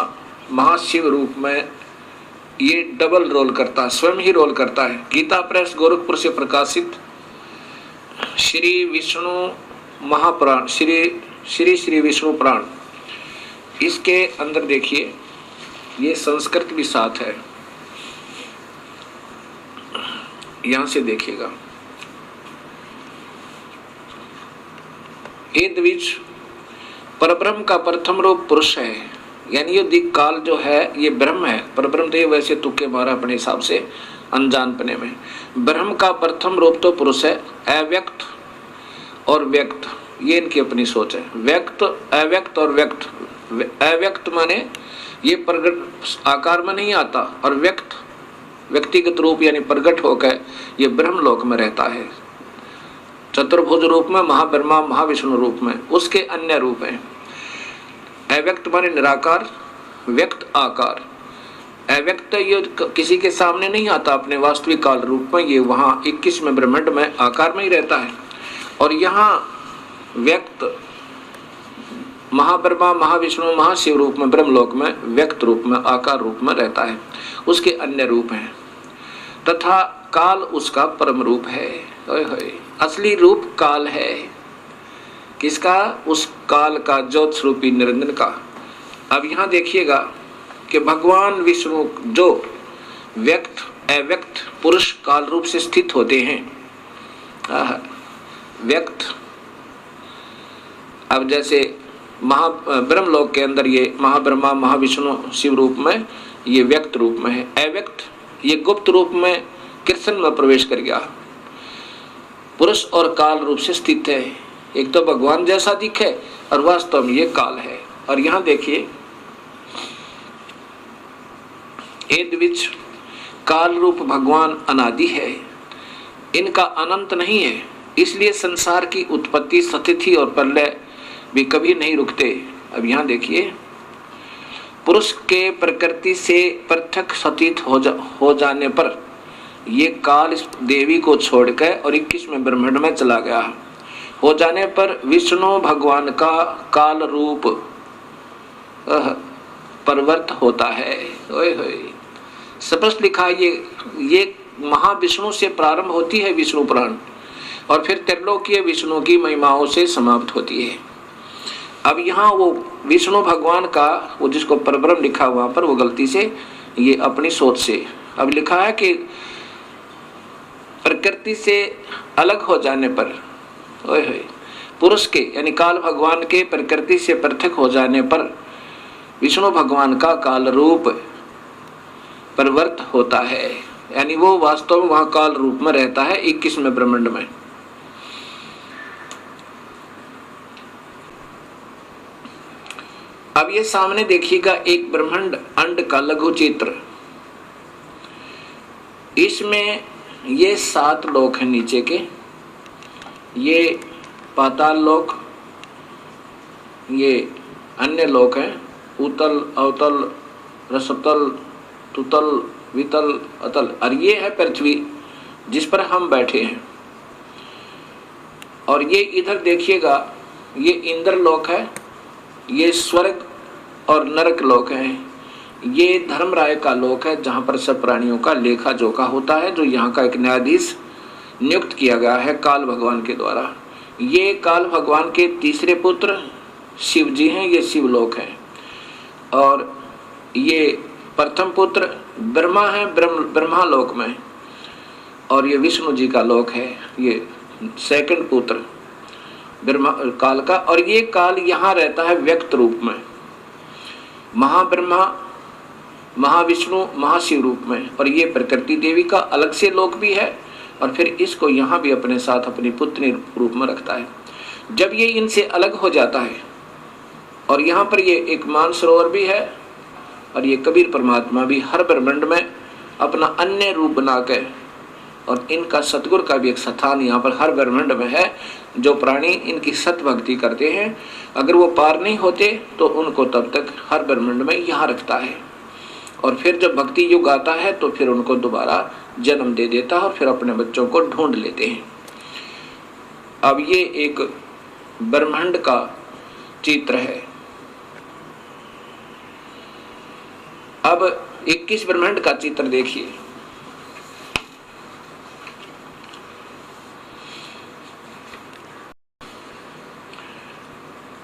महाशिव रूप में ये डबल रोल करता है, स्वयं ही रोल करता है। गीता प्रेस गोरखपुर से प्रकाशित श्री विष्णु महापुराण, श्री विष्णु पुराण, इसके अंदर देखिए, ये संस्कृत भी साथ है, यहां से देखिएगा। हे द्विज, परब्रह्म का प्रथम रूप पुरुष है, यानी ये दिक काल जो है ये ब्रह्म है। परब्रह्म तो ये वैसे तुक्के मारा अपने हिसाब से अनजानपने में। ब्रह्म का प्रथम रूप तो पुरुष है। अव्यक्त और व्यक्त, ये इनकी अपनी सोच है। व्यक्त, अव्यक्त और व्यक्त। अव्यक्त माने ये प्रगट आकार में नहीं आता, और व्यक्त व्यक्तिगत रूप यानी प्रगट होकर ये ब्रह्मलोक में रहता है, चतुर्भुज रूप में, महाब्रह्मा महाविष्णु रूप में, उसके अन्य रूप हैं। अव्यक्त माने निराकार, व्यक्त आकार। अव्यक्त ये किसी के सामने नहीं आता अपने वास्तविक काल रूप में, ये वहाँ 21 में ब्रह्मांड में आकार में ही रहता है। और यहाँ व्यक्त महाब्रह्मा महाविष्णु महाशिव रूप में, ब्रह्मलोक में व्यक्त रूप में, आकार रूप में रहता है, उसके अन्य रूप हैं। तथा काल उसका परम रूप है। असली रूप काल है, किसका? उस काल का, ज्योत स्वरूपी निरंजन का। अब यहाँ देखिएगा कि भगवान विष्णु जो व्यक्त अव्यक्त पुरुष काल रूप से स्थित होते हैं, व्यक्त। अब जैसे ब्रह्मलोक के अंदर ये महाब्रह्मा महाविष्णु शिव रूप में, ये व्यक्त रूप में है। अव्यक्त ये गुप्त रूप में कृष्ण में प्रवेश कर गया, पुरुष और काल रूप से स्थित है। एक तो भगवान जैसा दिखे और वास्तव में ये काल है। और यहाँ देखिए ये द्विज काल रूप भगवान अनादि है, इनका अनंत नहीं है, इसलिए संसार की उत्पत्ति, स्थिति और प्रलय भी कभी नहीं रुकते। अब यहाँ देखिए पुरुष के प्रकृति से पृथक सतीत हो जाने पर ये काल इस देवी को छोड़कर और 21वें ब्रह्मांड में चला गया। हो जाने पर विष्णु भगवान का काल रूप परिवर्त होता है। ओए होए, स्पष्ट लिखा है ये महाविष्णु से प्रारंभ होती है विष्णु पुराण, और फिर त्रिलोकीय विष्णु की महिमाओं से समाप्त होती है। अब यहाँ वो विष्णु भगवान का, वो जिसको परब्रह्म लिखा वहां पर, वो गलती से ये अपनी सोच से अब लिखा है कि प्रकृति से अलग हो जाने पर, ओए होए, पुरुष के यानी काल भगवान के प्रकृति से पृथक हो जाने पर विष्णु भगवान का काल रूप परिवर्त होता है, यानी वो वास्तव में वहां काल रूप में रहता है 21वें ब्रह्मांड में। अब ये सामने देखिएगा एक ब्रह्मांड अंड का लघु चित्र। इसमें ये 7 लोक हैं नीचे के, ये पाताल लोक, ये अन्य लोक हैं, उतल अवतल रसतल तुतल वितल अतल, और ये है पृथ्वी जिस पर हम बैठे हैं। और ये इधर देखिएगा ये इंद्र लोक है, ये स्वर्ग और नरक लोक है, ये धर्मराय का लोक है जहां पर सब प्राणियों का लेखा जोखा होता है, जो यहाँ का एक न्यायाधीश नियुक्त किया गया है काल भगवान के द्वारा। ये काल भगवान के तीसरे पुत्र शिव जी हैं, ये शिवलोक है। और ये प्रथम पुत्र ब्रह्मा है, ब्रह्मा लोक में, और ये विष्णु जी का लोक है, ये सेकंड पुत्र ब्रह्मा काल का। और ये काल यहाँ रहता है व्यक्त रूप में, महाब्रह्मा महाविष्णु महाशिव रूप में, और ये प्रकृति देवी का अलग से लोक भी है, और फिर इसको यहाँ भी अपने साथ अपनी पुत्री रूप में रखता है। जब ये इनसे अलग हो जाता है, और यहाँ पर ये एक मानसरोवर भी है, और ये कबीर परमात्मा भी हर ब्रह्मांड में अपना अन्य रूप बनाकर, और इनका सतगुरु का भी एक स्थान यहाँ पर हर ब्रह्मांड में है। जो प्राणी इनकी सत भक्ति करते हैं, अगर वो पार नहीं होते तो उनको तब तक हर ब्रह्मांड में यहाँ रखता है, और फिर जब भक्ति युग आता है तो फिर उनको दोबारा जन्म दे देता है, और फिर अपने बच्चों को ढूंढ लेते हैं। अब ये एक ब्रह्मांड का चित्र है। अब 21 ब्रह्मांड का चित्र देखिए।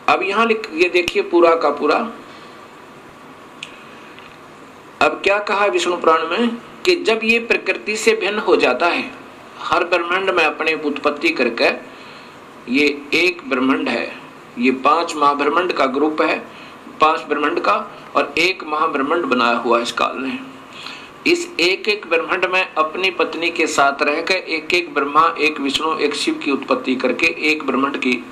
अब यहां ये देखिए पूरा का पूरा। अब क्या कहा विष्णु पुराण में कि जब ये प्रकृति से भिन्न हो जाता है, हर ब्रह्मांड में अपने उत्पत्ति करके, ये एक ब्रह्मांड है, ये 5 महाब्रह्मांड का ग्रुप है, 5 ब्रह्मांड का, और एक महाब्रह्मांड बनाया हुआ इस काल ने। इस एक एक ब्रह्मांड में अपनी पत्नी के साथ रहकर एक एक ब्रह्मा, एक विष्णु, एक शिव की उत्पत्ति करके एक ब्रह्मांड की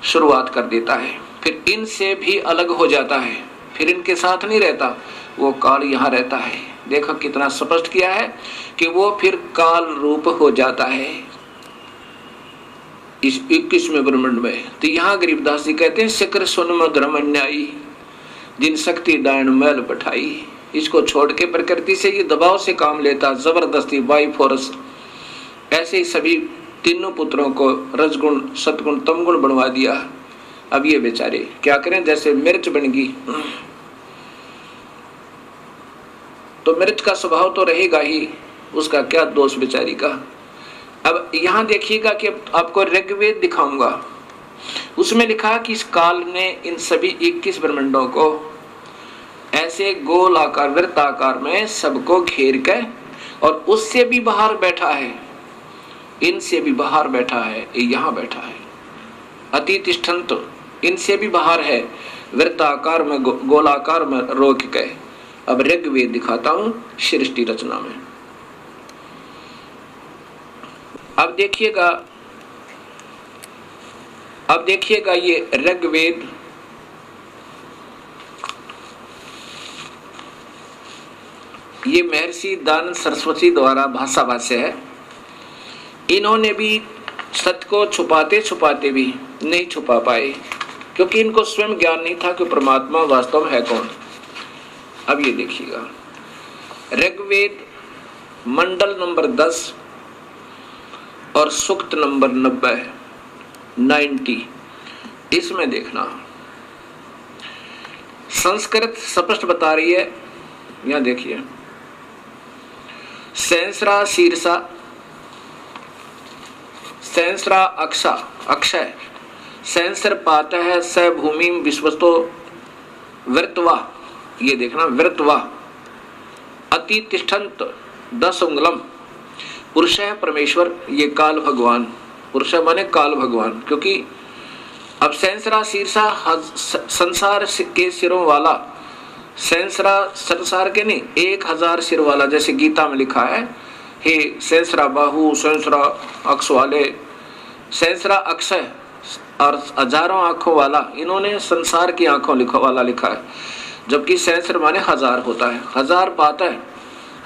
शुरुआत कर देता है। फिर इनसे भी अलग हो जाता है, फिर इनके साथ नहीं रहता, वो काल यहाँ रहता है। देखो कितना स्पष्ट किया है कि वो फिर काल रूप हो जाता है इस 21वें ब्रह्मांड में। तो यहाँ गरीबदास जी कहते हैं, शिखर सुन मधुरम अन्यायी जिन शक्ति डायन मैल बैठाई। इसको छोड़ के प्रकृति से ये दबाव से काम लेता, जबरदस्ती बाई फोर्स। ऐसे ही सभी तीनों पुत्रों को रजगुण सतगुण तमगुण बनवा दिया। अब ये बेचारे क्या करें, जैसे मिर्च बन गई तो मिर्च का स्वभाव तो रहेगा ही, उसका क्या दोष बेचारी का। अब यहाँ देखिएगा कि आपको ऋग्वेद दिखाऊंगा। उसमें लिखा कि इस काल ने इन सभी 21 ब्रह्मांडों को ऐसे गोल आकार वृत्ताकार में सबको घेर कर और उससे भी बाहर बैठा है, इनसे भी बाहर बैठा है, यहाँ बैठा है। अति तिष्ठन्त, इनसे भी बाहर है, वृत्ताकार में गोलाकार में रोक के। अब ऋग्वेद दिखाता हूं सृष्टि रचना में। अब देखिएगा ये ऋग्वेद ये महर्षि दानंद सरस्वती द्वारा भाषा भाष्य है। इन्होंने भी सत्य को छुपाते छुपाते भी नहीं छुपा पाए, क्योंकि इनको स्वयं ज्ञान नहीं था कि परमात्मा वास्तव में है कौन। अब ये देखिएगा ऋग्वेद मंडल नंबर 10 और सूक्त नंबर 90 इसमें देखना संस्कृत स्पष्ट बता रही है। यहां देखिए सहस्रा शीर्षा सहस्रा अक्षा अक्षय सहस्र पात है स भूमि विश्वस्तो वृत्वा, ये देखना वृत्वा अति तिष्ठन्त 10 उंगलम पुरुष है परमेश्वर, ये काल भगवान, पुरुष माने काल भगवान। क्योंकि अब सहस्रा शीर्षा संसार के सिरों वाला, सहस्रा संसार के नहीं 1000 सिर वाला, जैसे गीता में लिखा है हे सहस्रा बाहु सहस्रा अक्ष वाले, सहस्रा अक्षय और हजारों आंखों वाला, इन्होंने संसार की आंखों वाला लिखा है। जबकि सहस्र माने 1000 होता है, 1000 पात है,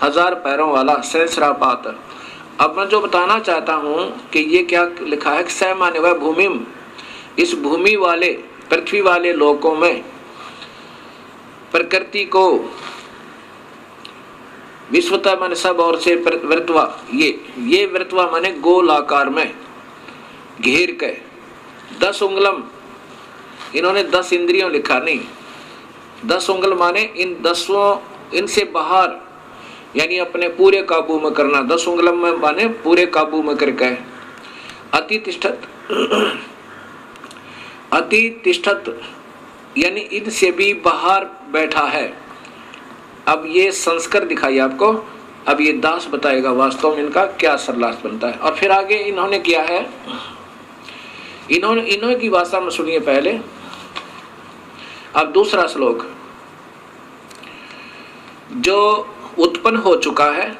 1000 पैरों वाला सहस्रा पात। अब मैं जो बताना चाहता हूं कि ये क्या लिखा है, स माने वह भूमि, इस भूमि वाले पृथ्वी वाले लोकों में प्रकृति को विश्वता माने सब और से वृत्वा, ये वृत्वा माने गोल आकार में घेर के 10 उंगलम, इन्होंने 10 इंद्रियों लिखा नहीं, 10 उंगल माने इन 10 इनसे बाहर, यानी अपने पूरे काबू में करना। 10 उंगलम में माने पूरे काबू में करके। अति तिष्ठत यानी इनसे भी बाहर बैठा है। अब ये संस्कार दिखाई आपको। अब ये दास बताएगा वास्तव में इनका क्या सरलार्थ बनता है। और फिर आगे इन्होंने किया है, इन्होंने की भाषा में सुनिए पहले। अब दूसरा श्लोक, जो उत्पन्न हो चुका है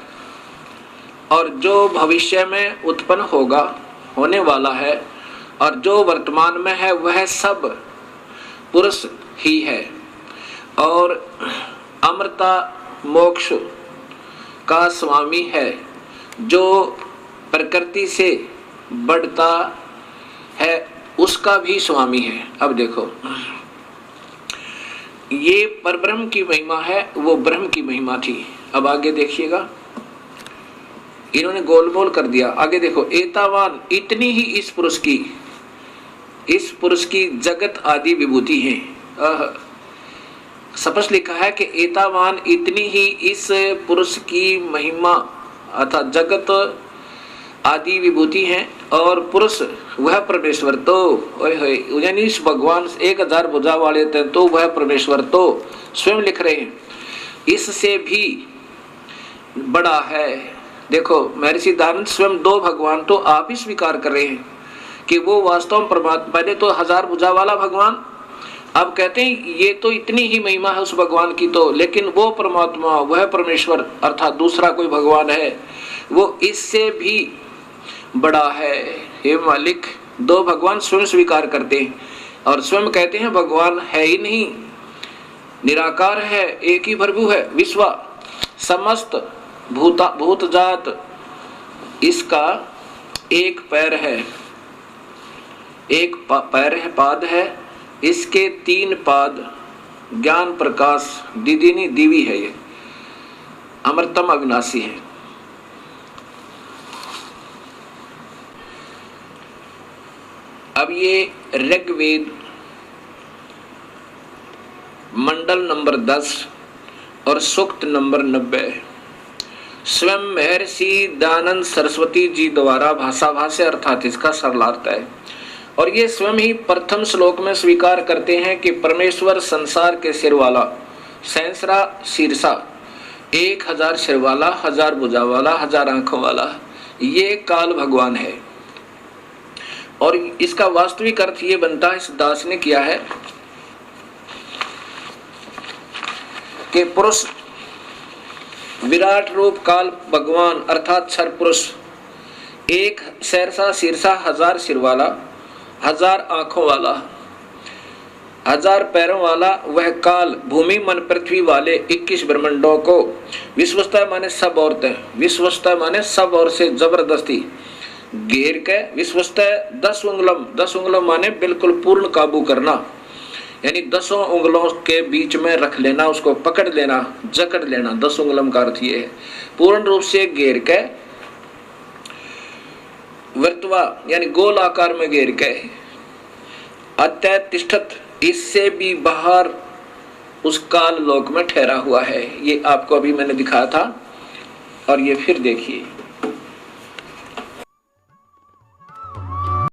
और जो भविष्य में उत्पन्न होगा, होने वाला है, और जो वर्तमान में है वह सब पुरुष ही है, और अमृता मोक्ष का स्वामी है, जो प्रकृति से बढ़ता है उसका भी स्वामी है। अब देखो ये परब्रह्म की महिमा है, वो ब्रह्म की महिमा थी। अब आगे देखिएगा, इन्होंने गोलमोल कर दिया। आगे देखो, एतावान इतनी ही इस पुरुष की जगत आदि विभूति है। स्पष्ट लिखा है कि एतावान इतनी ही इस पुरुष की महिमा अर्थात जगत आदि विभूति हैं, और पुरुष वह परमेश्वर तो यानी इस भगवान 1000 भुजा वाले थे तो वह परमेश्वर तो स्वयं लिख रहे हैं इससे भी बड़ा है। देखो महर्षि दानंद स्वयं 2 भगवान तो आप ही स्वीकार कर रहे हैं कि वो वास्तव में परमात्मा। पहले तो 1000 भुजा वाला भगवान, अब कहते हैं ये तो इतनी ही महिमा है उस भगवान की तो, लेकिन वो परमात्मा वह परमेश्वर अर्थात दूसरा कोई भगवान है वो इससे भी बड़ा है। हे मालिक, 2 भगवान स्वयं स्वीकार करते हैं और स्वयं कहते हैं भगवान है ही नहीं, निराकार है, एक ही प्रभु है, विश्व समस्त भूत जात इसका एक पैर है, एक पैर है, पाद है, इसके 3 पाद ज्ञान प्रकाश दिदिनी दिवी है, ये अमृतम अविनाशी है। अब ये ऋग्वेद मंडल नंबर 10 और सूक्त नंबर 90 स्वयं महर्षि दानंद सरस्वती जी द्वारा भाषा भाष्य अर्थात इसका सरलार्थ है। और ये स्वयं ही प्रथम श्लोक में स्वीकार करते हैं कि परमेश्वर संसार के सिर वाला, सहस्रा शीर्षा, 1000 सिर वाला, 1000 भुजा वाला, 1000 आंखों वाला, ये काल भगवान है। और इसका वास्तविक अर्थ ये बनता है, इस दास ने किया है कि पुरुष विराट रूप काल भगवान अर्थात क्षर पुरुष, 1 सहस्रा शीर्षा, 1000 सिर वाला, 1000 आंखों वाला, 1000 पैरों वाला वह काल भूमि मन पृथ्वी वाले 21 ब्रह्मांडों को विश्वस्तः माने सब औरतें, विश्वस्तः माने सब और से जबरदस्ती घेर के, विश्वस्तः 10 उंगलम, 10 उंगलम माने बिल्कुल पूर्ण काबू करना, यानी 10 उंगलों के बीच में रख लेना, उसको पकड़ लेना, जकड़ लेना। 10 उंगलम का अर्थ ये है पूर्ण रूप से घेर के, वर्तवा यानी गोल आकार में घेर के, अत्यतिष्ठत इससे भी बाहर उस काल लोक में ठहरा हुआ है। ये आपको अभी मैंने दिखाया था और ये फिर देखिए।